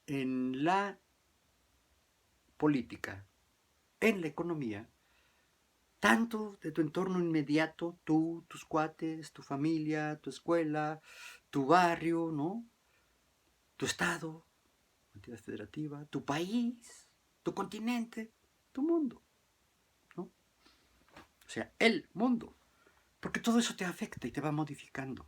en la política, en la economía, tanto de tu entorno inmediato, tú, tus cuates, tu familia, tu escuela, tu barrio, ¿no? Tu estado, entidad federativa, tu país, tu continente, tu mundo, ¿no? O sea, el mundo. Porque todo eso te afecta y te va modificando.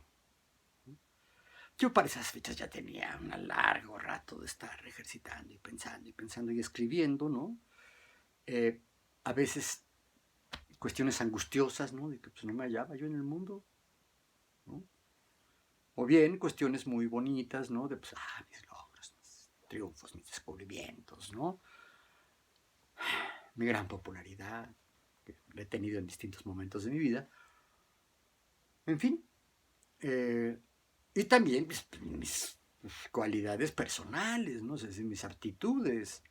Yo para esas fechas ya tenía un largo rato de estar ejercitando y pensando y escribiendo, ¿no? A veces cuestiones angustiosas, ¿no? De que pues, no me hallaba yo en el mundo, ¿no? O bien cuestiones muy bonitas, ¿no? De pues, mis logros, mis triunfos, mis descubrimientos, ¿no? Mi gran popularidad, que la he tenido en distintos momentos de mi vida. En fin. Y también pues, mis cualidades personales, ¿no? Es decir, mis aptitudes.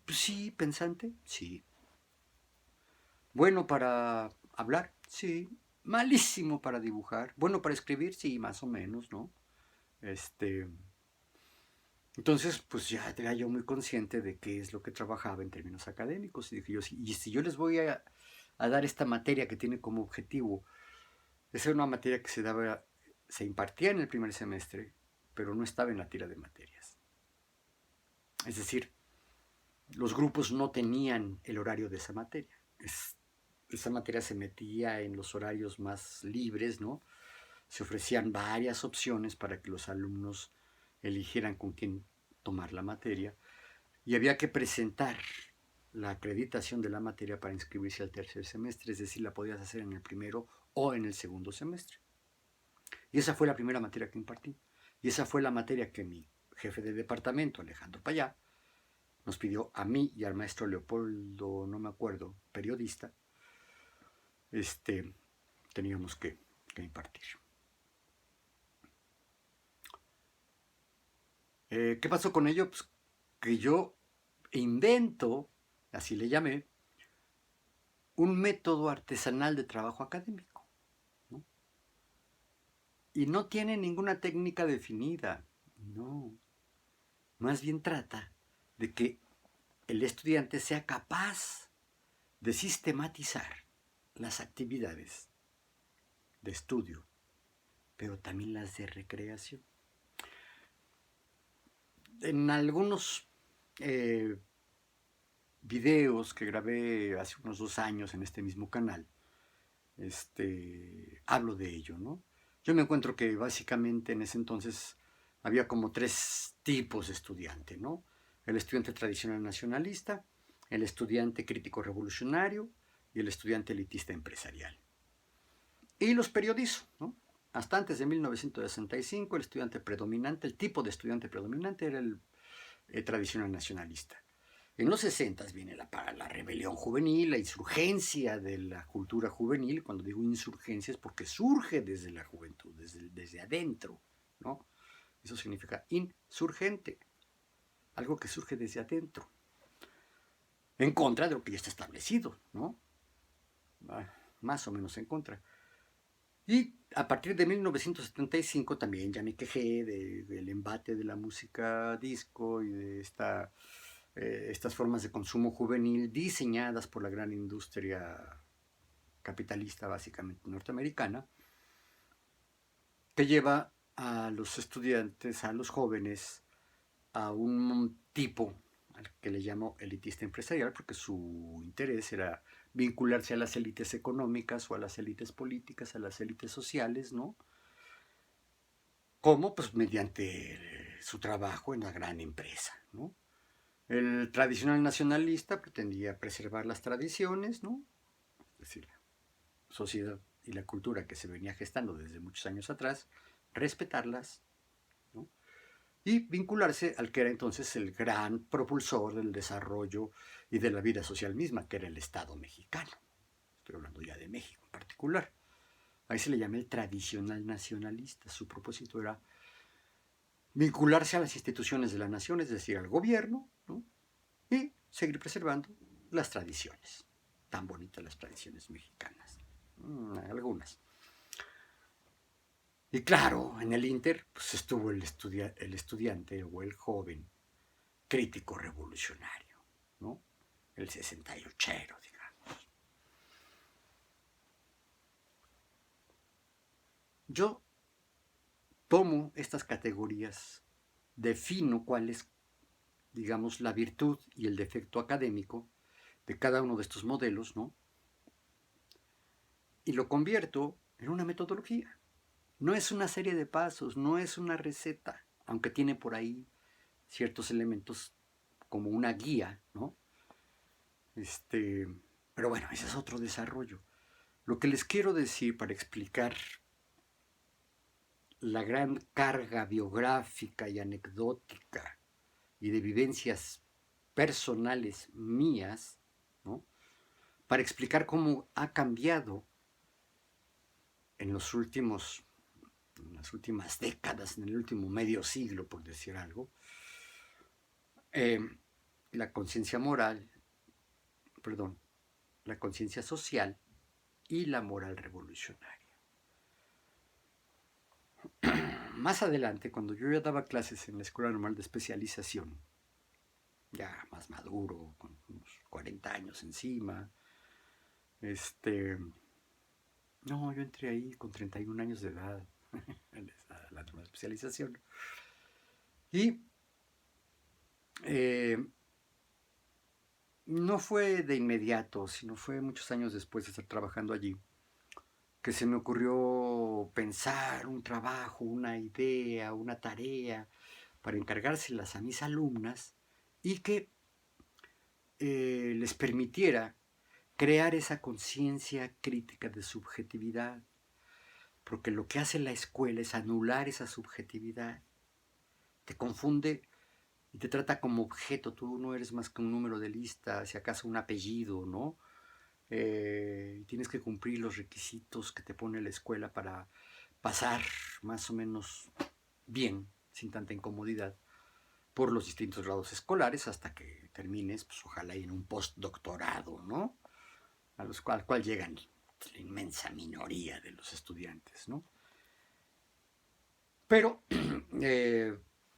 Pues sí, pensante, sí. Bueno para hablar, sí. Malísimo para dibujar. Bueno para escribir, sí, más o menos, ¿no? Entonces, pues ya era yo muy consciente de qué es lo que trabajaba en términos académicos. Y dije yo, y si yo les voy a dar esta materia que tiene como objetivo, esa era una materia que se impartía en el primer semestre, pero no estaba en la tira de materias. Es decir, los grupos no tenían el horario de esa materia. Esa materia se metía en los horarios más libres, ¿no? Se ofrecían varias opciones para que los alumnos eligieran con quién tomar la materia y había que presentar la acreditación de la materia para inscribirse al tercer semestre, es decir, la podías hacer en el primero o en el segundo semestre. Y esa fue la primera materia que impartí. Y esa fue la materia que mi jefe de departamento, Alejandro Payá, nos pidió a mí y al maestro Leopoldo, no me acuerdo, periodista, teníamos que impartir. ¿Qué pasó con ello? Pues que yo invento, así le llamé, un método artesanal de trabajo académico, ¿no? Y no tiene ninguna técnica definida, no. Más bien trata de que el estudiante sea capaz de sistematizar las actividades de estudio, pero también las de recreación. En algunos videos que grabé hace unos 2 años en este mismo canal, hablo de ello, ¿no? Yo me encuentro que básicamente en ese entonces había como 3 tipos de estudiante, ¿no? El estudiante tradicional nacionalista, el estudiante crítico revolucionario y el estudiante elitista empresarial. Y los periodizo, ¿no? Hasta antes de 1965 el estudiante predominante, el tipo de estudiante predominante era el tradicional nacionalista. En los 60 viene la rebelión juvenil, la insurgencia de la cultura juvenil. Cuando digo insurgencia es porque surge desde la juventud, desde adentro, ¿no? Eso significa insurgente, algo que surge desde adentro, en contra de lo que ya está establecido, ¿no? Más o menos en contra. Y a partir de 1975 también ya me quejé del embate de la música disco y de estas formas de consumo juvenil diseñadas por la gran industria capitalista básicamente norteamericana, que lleva a los estudiantes, a los jóvenes, a un tipo al que le llamo elitista empresarial, porque su interés era vincularse a las élites económicas o a las élites políticas, a las élites sociales, ¿no? ¿Cómo? Pues mediante su trabajo en la gran empresa, ¿no? El tradicional nacionalista pretendía preservar las tradiciones, ¿no? Es decir, la sociedad y la cultura que se venía gestando desde muchos años atrás, respetarlas, ¿no? Y vincularse al que era entonces el gran propulsor del desarrollo y de la vida social misma, que era el Estado mexicano. Estoy hablando ya de México en particular. Ahí se le llama el tradicional nacionalista. Su propósito era vincularse a las instituciones de la nación, es decir, al gobierno, ¿no? Y seguir preservando las tradiciones. Tan bonitas las tradiciones mexicanas. Algunas. Y claro, en el Inter pues estuvo el estudiante o el joven crítico revolucionario, ¿no? El 68ero, digamos. Yo tomo estas categorías, defino cuál es, digamos, la virtud y el defecto académico de cada uno de estos modelos, ¿no? Y lo convierto en una metodología. No es una serie de pasos, no es una receta, aunque tiene por ahí ciertos elementos como una guía, ¿no? Pero bueno, ese es otro desarrollo. Lo que les quiero decir para explicar la gran carga biográfica y anecdótica y de vivencias personales mías, ¿no? Para explicar cómo ha cambiado en en las últimas décadas, en el último medio siglo, por decir algo, eh, la conciencia moral, perdón, la conciencia social y la moral revolucionaria. Más adelante, cuando yo ya daba clases en la Escuela Normal de Especialización, ya más maduro, con unos 40 años encima, no, yo entré ahí con 31 años de edad, a la Normal de Especialización, y no fue de inmediato, sino fue muchos años después de estar trabajando allí, que se me ocurrió pensar un trabajo, una idea, una tarea para encargárselas a mis alumnas y que les permitiera crear esa conciencia crítica de subjetividad, porque lo que hace la escuela es anular esa subjetividad, te confunde y te trata como objeto, tú no eres más que un número de lista, si acaso un apellido, ¿no? Tienes que cumplir los requisitos que te pone la escuela para pasar más o menos bien, sin tanta incomodidad, por los distintos grados escolares hasta que termines, pues ojalá en un postdoctorado, ¿no? Al cual llegan la inmensa minoría de los estudiantes, ¿no? Pero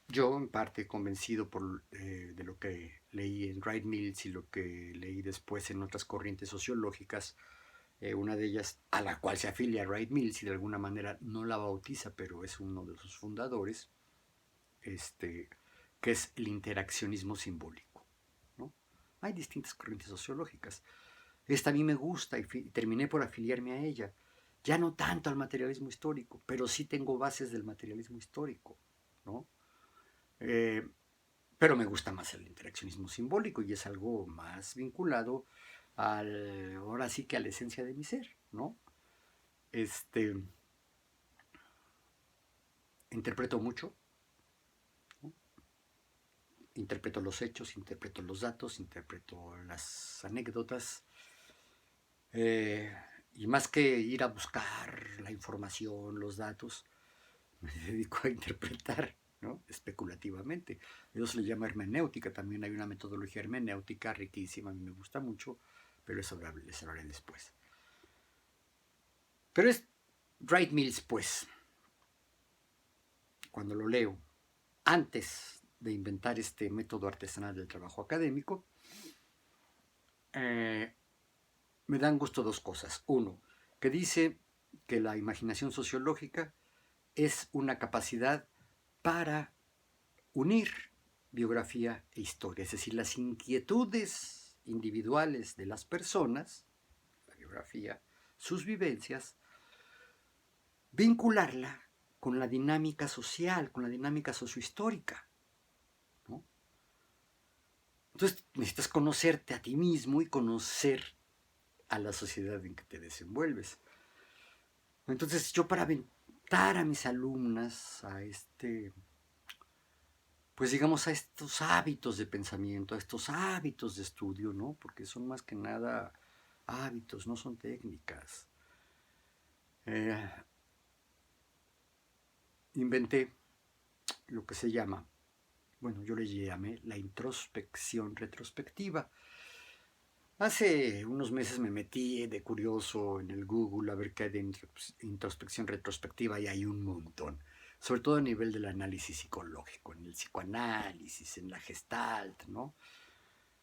yo, en parte convencido de lo que leí en Wright Mills y lo que leí después en otras corrientes sociológicas, una de ellas a la cual se afilia Wright Mills y de alguna manera no la bautiza, pero es uno de sus fundadores, que es el interaccionismo simbólico, ¿no? Hay distintas corrientes sociológicas. Esta a mí me gusta y terminé por afiliarme a ella. Ya no tanto al materialismo histórico, pero sí tengo bases del materialismo histórico, ¿no? Eh, pero me gusta más el interaccionismo simbólico y es algo más vinculado ahora sí que a la esencia de mi ser, ¿no? Interpreto mucho, ¿no? Interpreto los hechos, interpreto los datos, interpreto las anécdotas, y más que ir a buscar la información, los datos, me dedico a interpretar, ¿no? Especulativamente. Eso se le llama hermenéutica, también hay una metodología hermenéutica riquísima, a mí me gusta mucho, pero eso les hablaré después. Pero es Wright Mills, pues, cuando lo leo, antes de inventar este método artesanal del trabajo académico, me dan gusto dos cosas. Uno, que dice que la imaginación sociológica es una capacidad para unir biografía e historia, es decir, las inquietudes individuales de las personas, la biografía, sus vivencias, vincularla con la dinámica social, con la dinámica sociohistórica, ¿no? Entonces necesitas conocerte a ti mismo y conocer a la sociedad en que te desenvuelves. Entonces yo, para aventar a mis alumnas a pues digamos, a estos hábitos de pensamiento, a estos hábitos de estudio, ¿no? Porque son más que nada hábitos, no son técnicas. Inventé lo que se llama, bueno, yo le llamé la introspección retrospectiva. Hace unos meses me metí de curioso en el Google a ver qué hay de introspección retrospectiva, y hay un montón, sobre todo a nivel del análisis psicológico, en el psicoanálisis, en la Gestalt, ¿no?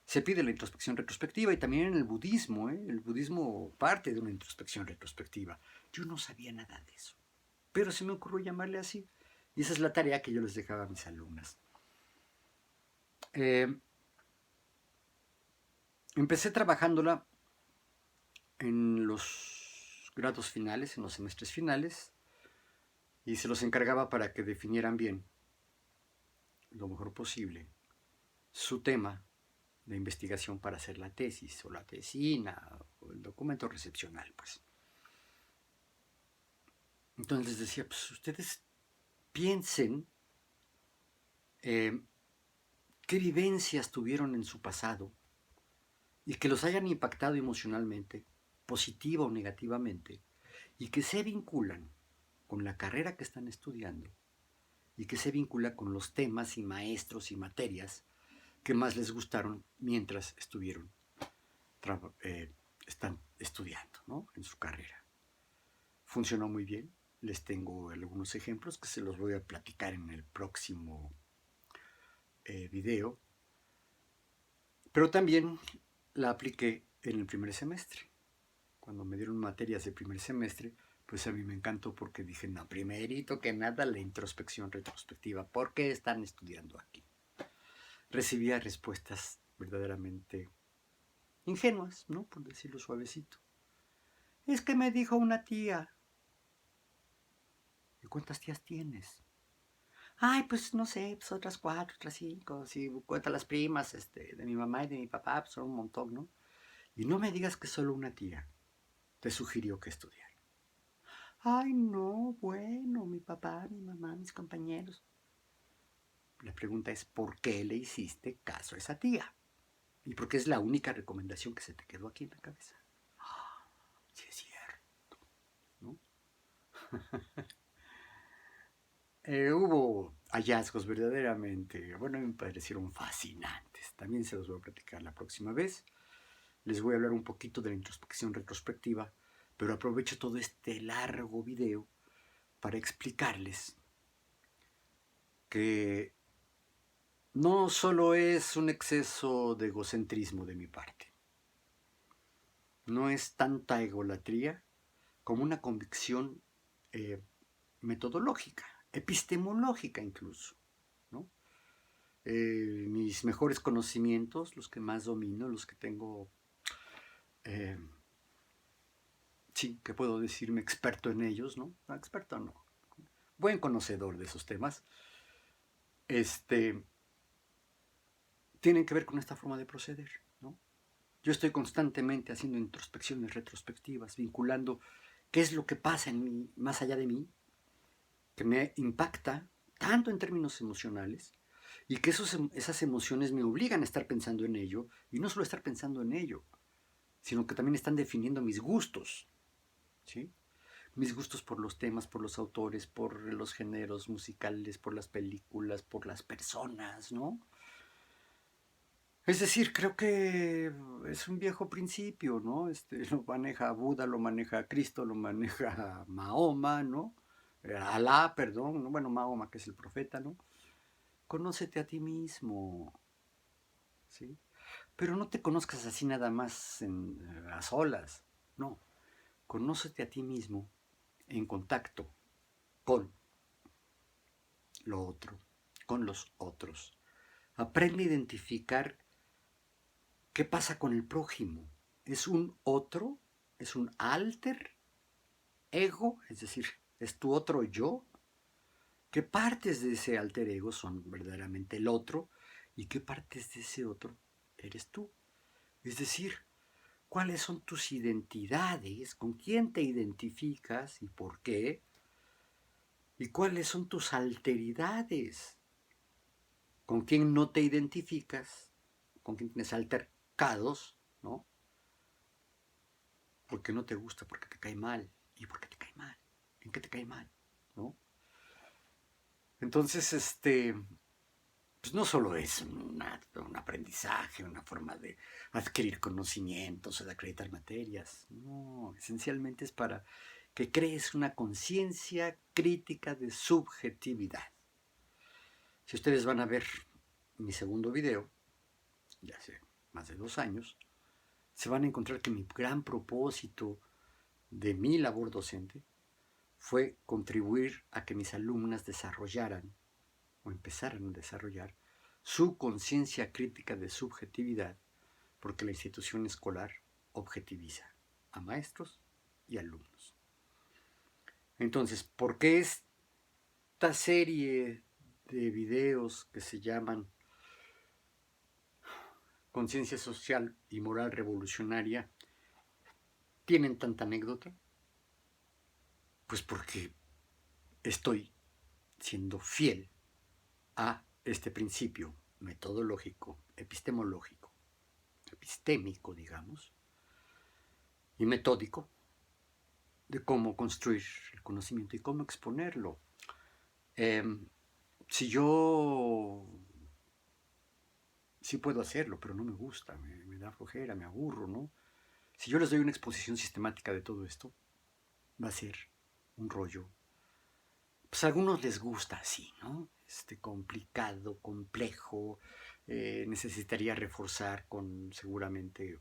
Se pide la introspección retrospectiva, y también en el budismo, ¿eh? El budismo parte de una introspección retrospectiva. Yo no sabía nada de eso, pero se me ocurrió llamarle así, y esa es la tarea que yo les dejaba a mis alumnas. Empecé trabajándola en los grados finales, en los semestres finales, y se los encargaba para que definieran bien, lo mejor posible, su tema de investigación para hacer la tesis o la tesina o el documento recepcional, pues. Entonces les decía, pues ustedes piensen qué vivencias tuvieron en su pasado y que los hayan impactado emocionalmente, positiva o negativamente, y que se vinculan con la carrera que están estudiando y que se vincula con los temas y maestros y materias que más les gustaron mientras están estudiando, ¿no? En su carrera. Funcionó muy bien. Les tengo algunos ejemplos que se los voy a platicar en el próximo video. Pero también la apliqué en el primer semestre. Cuando me dieron materias de primer semestre, pues a mí me encantó, porque dije, no, primerito que nada, la introspección retrospectiva. ¿Por qué están estudiando aquí? Recibía respuestas verdaderamente ingenuas, ¿no? Por decirlo suavecito. Es que me dijo una tía. ¿Y cuántas tías tienes? Ay, pues no sé, pues otras 4, otras 5. Si cuenta las primas de mi mamá y de mi papá, pues son un montón, ¿no? Y no me digas que solo una tía te sugirió que estudiar. Ay, no, bueno, mi papá, mi mamá, mis compañeros. La pregunta es, ¿por qué le hiciste caso a esa tía? Y porque es la única recomendación que se te quedó aquí en la cabeza. Sí, es cierto, ¿no? Hubo hallazgos verdaderamente, bueno, me parecieron fascinantes. También se los voy a platicar la próxima vez. Les voy a hablar un poquito de la introspección retrospectiva, pero aprovecho todo este largo video para explicarles que no solo es un exceso de egocentrismo de mi parte, no es tanta egolatría como una convicción metodológica, epistemológica incluso, ¿no? Mis mejores conocimientos, los que más domino, los que tengo, sí, que puedo decirme experto en ellos, ¿no? No, experto no, buen conocedor de esos temas, tienen que ver con esta forma de proceder, ¿no? Yo estoy constantemente haciendo introspecciones retrospectivas, vinculando qué es lo que pasa en mí, más allá de mí, que me impacta tanto en términos emocionales, y que esas emociones me obligan a estar pensando en ello, y no solo estar pensando en ello, sino que también están definiendo mis gustos, ¿sí? Mis gustos por los temas, por los autores, por los géneros musicales, por las películas, por las personas, ¿no? Es decir, creo que es un viejo principio, ¿no? Lo maneja Buda, lo maneja Cristo, lo maneja Mahoma, ¿no? Alá, perdón, ¿no? Bueno, Mahoma, que es el profeta, ¿no? Conócete a ti mismo, ¿sí? Pero no te conozcas así nada más a solas, no. Conócete a ti mismo en contacto con lo otro, con los otros, Aprende a identificar qué pasa con el prójimo. ¿Es un otro? ¿Es un alter ego? Es decir, ¿es tu otro yo? ¿Qué partes de ese alter ego son verdaderamente el otro? ¿Y qué partes de ese otro eres tú? Es decir, ¿cuáles son tus identidades? ¿Con quién te identificas y por qué? ¿Y cuáles son tus alteridades? ¿Con quién no te identificas? ¿Con quién tienes altercados? ¿No? ¿Por qué no te gusta? ¿Por qué te cae mal? ¿Y por qué te cae mal? ¿En qué te cae mal? ¿No? Entonces, pues no solo es un aprendizaje, una forma de adquirir conocimientos o de acreditar materias. No, esencialmente es para que crees una conciencia crítica de subjetividad. Si ustedes van a ver mi segundo video, ya hace más de 2 años, se van a encontrar que mi gran propósito de mi labor docente fue contribuir a que mis alumnas desarrollaran o empezaran a desarrollar su conciencia crítica de subjetividad, porque la institución escolar objetiviza a maestros y alumnos. Entonces, ¿por qué esta serie de videos que se llaman Conciencia Social y Moral Revolucionaria tienen tanta anécdota? Pues porque estoy siendo fiel a este principio metodológico, epistemológico, epistémico, digamos, y metódico de cómo construir el conocimiento y cómo exponerlo. Si yo sí puedo hacerlo, pero no me gusta, me da flojera, me aburro, ¿no? Si yo les doy una exposición sistemática de todo esto, va a ser un rollo. Pues a algunos les gusta así, ¿no? Complicado, complejo, necesitaría reforzar con seguramente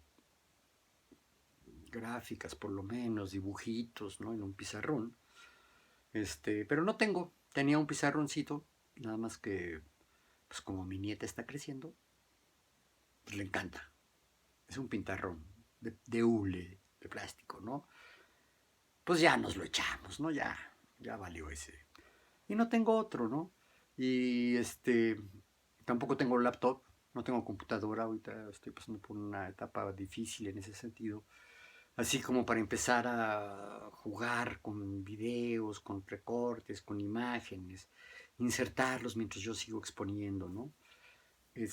gráficas, por lo menos, dibujitos, ¿no? En un pizarrón. Pero no tenía un pizarroncito, nada más que, pues como mi nieta está creciendo, pues le encanta. Es un pintarrón de hule, de plástico, ¿no? Pues ya nos lo echamos, ¿no? Ya valió ese. Y no tengo otro, ¿no? Y tampoco tengo laptop, no tengo computadora, ahorita estoy pasando por una etapa difícil en ese sentido. Así como para empezar a jugar con videos, con recortes, con imágenes, insertarlos mientras yo sigo exponiendo, ¿no? He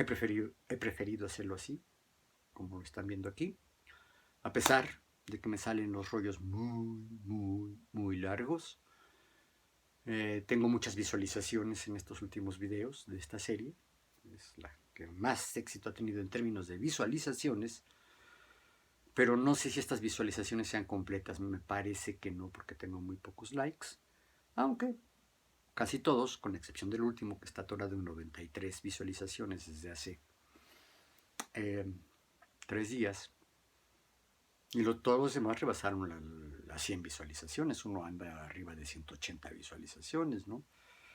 preferido hacerlo así, como lo están viendo aquí, a pesar de que me salen los rollos muy largos. Tengo muchas visualizaciones en estos últimos videos de esta serie. Es la que más éxito ha tenido en términos de visualizaciones, pero no sé si estas visualizaciones sean completas. Me parece que no, porque tengo muy pocos likes, aunque casi todos, con excepción del último que está atorado en 93 visualizaciones desde hace 3 días. Y todos los demás rebasaron las 100 visualizaciones. Uno anda arriba de 180 visualizaciones, ¿no?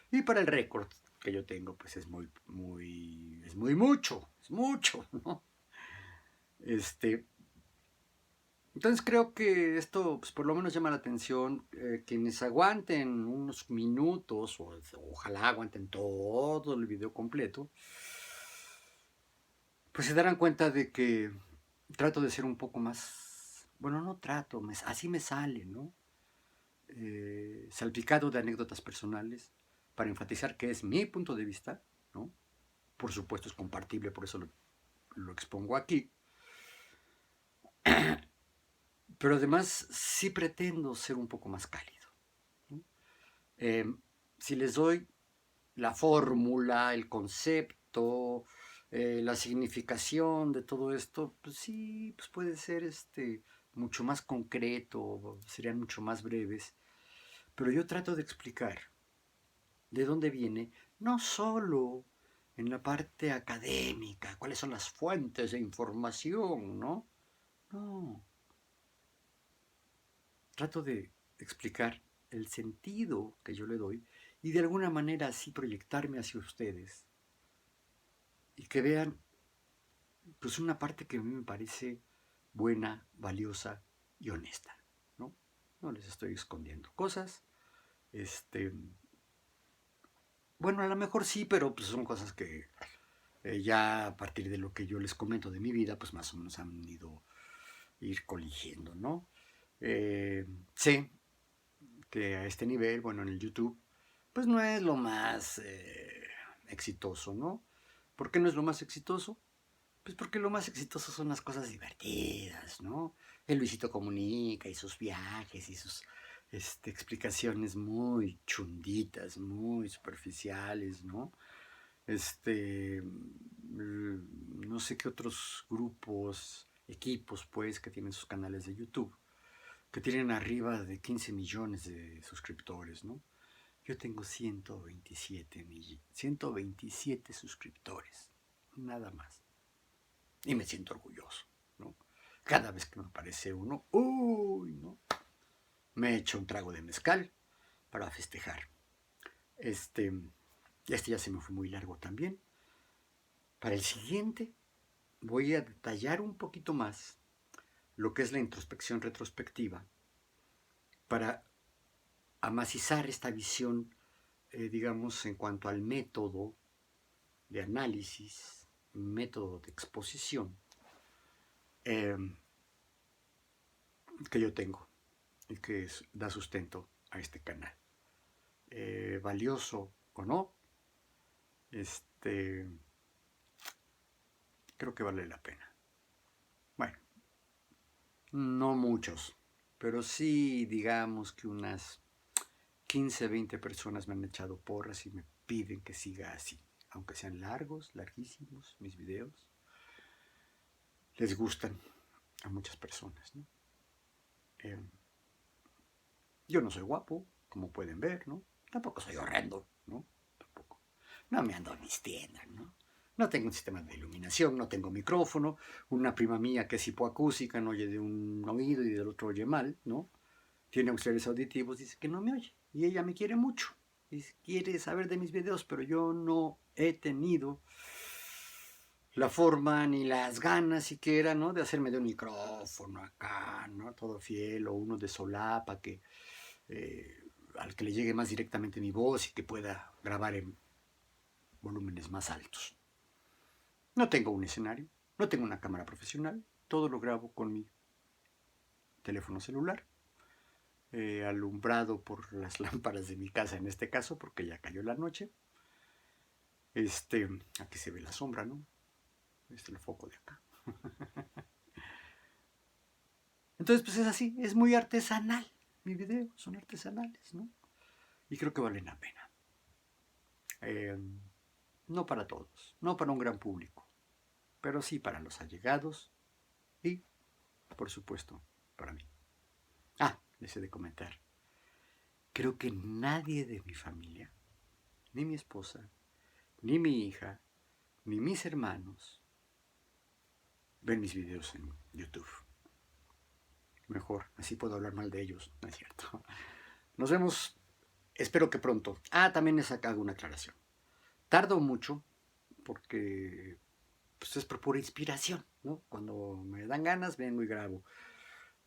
Y para el récord que yo tengo, pues es mucho, ¿no? Entonces creo que esto, pues por lo menos llama la atención. Quienes aguanten unos minutos, o ojalá aguanten todo el video completo, pues se darán cuenta de que trato de ser un poco más, bueno, no trato, así me sale, ¿no? Salpicado de anécdotas personales para enfatizar que es mi punto de vista, ¿no? Por supuesto es compartible, por eso lo expongo aquí. Pero además sí pretendo ser un poco más cálido, ¿no? Si les doy la fórmula, el concepto, la significación de todo esto, pues sí, pues puede ser mucho más concreto, serían mucho más breves, pero yo trato de explicar de dónde viene, no solo en la parte académica, cuáles son las fuentes de información, ¿no? No. Trato de explicar el sentido que yo le doy y de alguna manera así proyectarme hacia ustedes y que vean pues una parte que a mí me parece buena, valiosa y honesta, ¿no? No les estoy escondiendo cosas. Bueno, a lo mejor sí, pero pues son cosas que ya a partir de lo que yo les comento de mi vida, pues más o menos han ido ir coligiendo, ¿no? Sé que a este nivel, bueno, en el YouTube, pues no es lo más exitoso, ¿no? ¿Por qué no es lo más exitoso? Pues porque lo más exitoso son las cosas divertidas, ¿no? El Luisito Comunica y sus viajes y sus explicaciones muy chunditas, muy superficiales, ¿no? No sé qué otros grupos, equipos, pues, que tienen sus canales de YouTube, que tienen arriba de 15 millones de suscriptores, ¿no? Yo tengo 127 suscriptores, nada más. Y me siento orgulloso, ¿no? Cada vez que me aparece uno, ¡uy! ¿No? Me echo un trago de mezcal para festejar. Este ya se me fue muy largo también. Para el siguiente voy a detallar un poquito más lo que es la introspección retrospectiva para amacizar esta visión, digamos, en cuanto al método de análisis, método de exposición eh, que yo tengo y que da sustento a este canal. Valioso o no, creo que vale la pena. Bueno, no muchos, pero sí digamos que unas 15, 20 personas me han echado porras y me piden que siga así. Aunque sean largos, larguísimos, mis videos, les gustan a muchas personas, ¿no? Eh, yo no soy guapo, como pueden ver, ¿no? Tampoco soy horrendo, ¿no? Tampoco. No me ando vistiendo, ¿no? No tengo un sistema de iluminación, no tengo micrófono. Una prima mía que es hipoacústica no oye de un oído y del otro oye mal, ¿no? Tiene auxiliares auditivos, dice que no me oye. Y ella me quiere mucho. Y quiere saber de mis videos, pero yo no he tenido la forma ni las ganas siquiera, ¿no? De hacerme de un micrófono acá, ¿no? Todo fiel, o uno de solapa que al que le llegue más directamente mi voz y que pueda grabar en volúmenes más altos. No tengo un escenario, no tengo una cámara profesional, todo lo grabo con mi teléfono celular, alumbrado por las lámparas de mi casa en este caso, porque ya cayó la noche. Aquí se ve la sombra, ¿no? El foco de acá. Entonces, pues es así, es muy artesanal. Mi video son artesanales, ¿no? Y creo que valen la pena. No para todos, no para un gran público, pero sí para los allegados y, por supuesto, para mí. Les he de comentar. Creo que nadie de mi familia, ni mi esposa, ni mi hija, ni mis hermanos, ven mis videos en YouTube. Mejor, así puedo hablar mal de ellos, ¿no es cierto? Nos vemos, espero que pronto. También les hago una aclaración. Tardo mucho porque pues, es por pura inspiración, ¿no? Cuando me dan ganas vengo y grabo.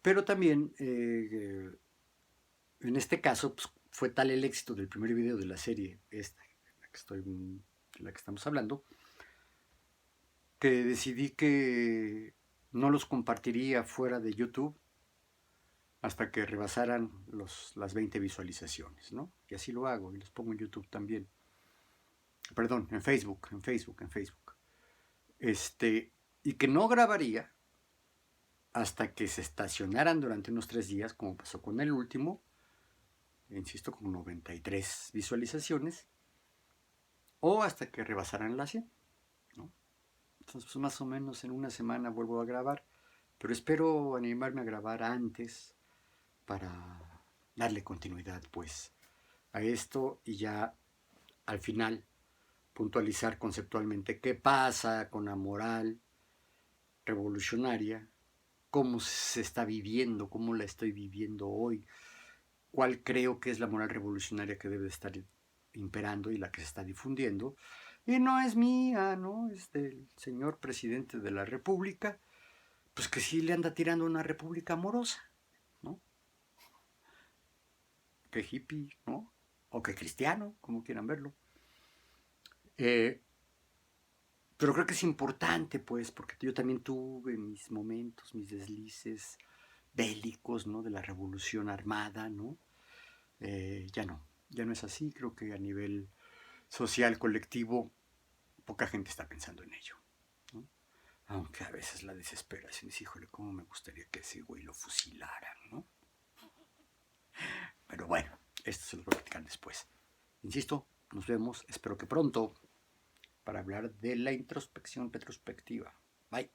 Pero también, en este caso, pues, fue tal el éxito del primer video de la serie, esta, de la que estamos hablando, que decidí que no los compartiría fuera de YouTube hasta que rebasaran las 20 visualizaciones, ¿no? Y así lo hago y los pongo en YouTube también. Perdón, en Facebook. Y que no grabaría hasta que se estacionaran durante unos 3 días, como pasó con el último, insisto, con 93 visualizaciones, o hasta que rebasaran las 100, ¿no? Entonces, pues, más o menos en una semana vuelvo a grabar, pero espero animarme a grabar antes para darle continuidad, pues, a esto y ya al final puntualizar conceptualmente qué pasa con la moral revolucionaria, cómo se está viviendo, cómo la estoy viviendo hoy, cuál creo que es la moral revolucionaria que debe estar imperando y la que se está difundiendo. Y no es mía, ¿no? Es del señor presidente de la República, pues que sí le anda tirando una república amorosa, ¿no? Que hippie, ¿no? O que cristiano, como quieran verlo. Pero creo que es importante, pues, porque yo también tuve mis momentos, mis deslices bélicos, ¿no? De la revolución armada, ¿no? Ya no es así. Creo que a nivel social, colectivo, poca gente está pensando en ello, ¿no? Aunque a veces la desesperación es, híjole, cómo me gustaría que ese güey lo fusilaran, ¿no? Pero bueno, esto se lo voy a platicar después. Insisto, nos vemos, espero que pronto, para hablar de la introspección retrospectiva. Bye.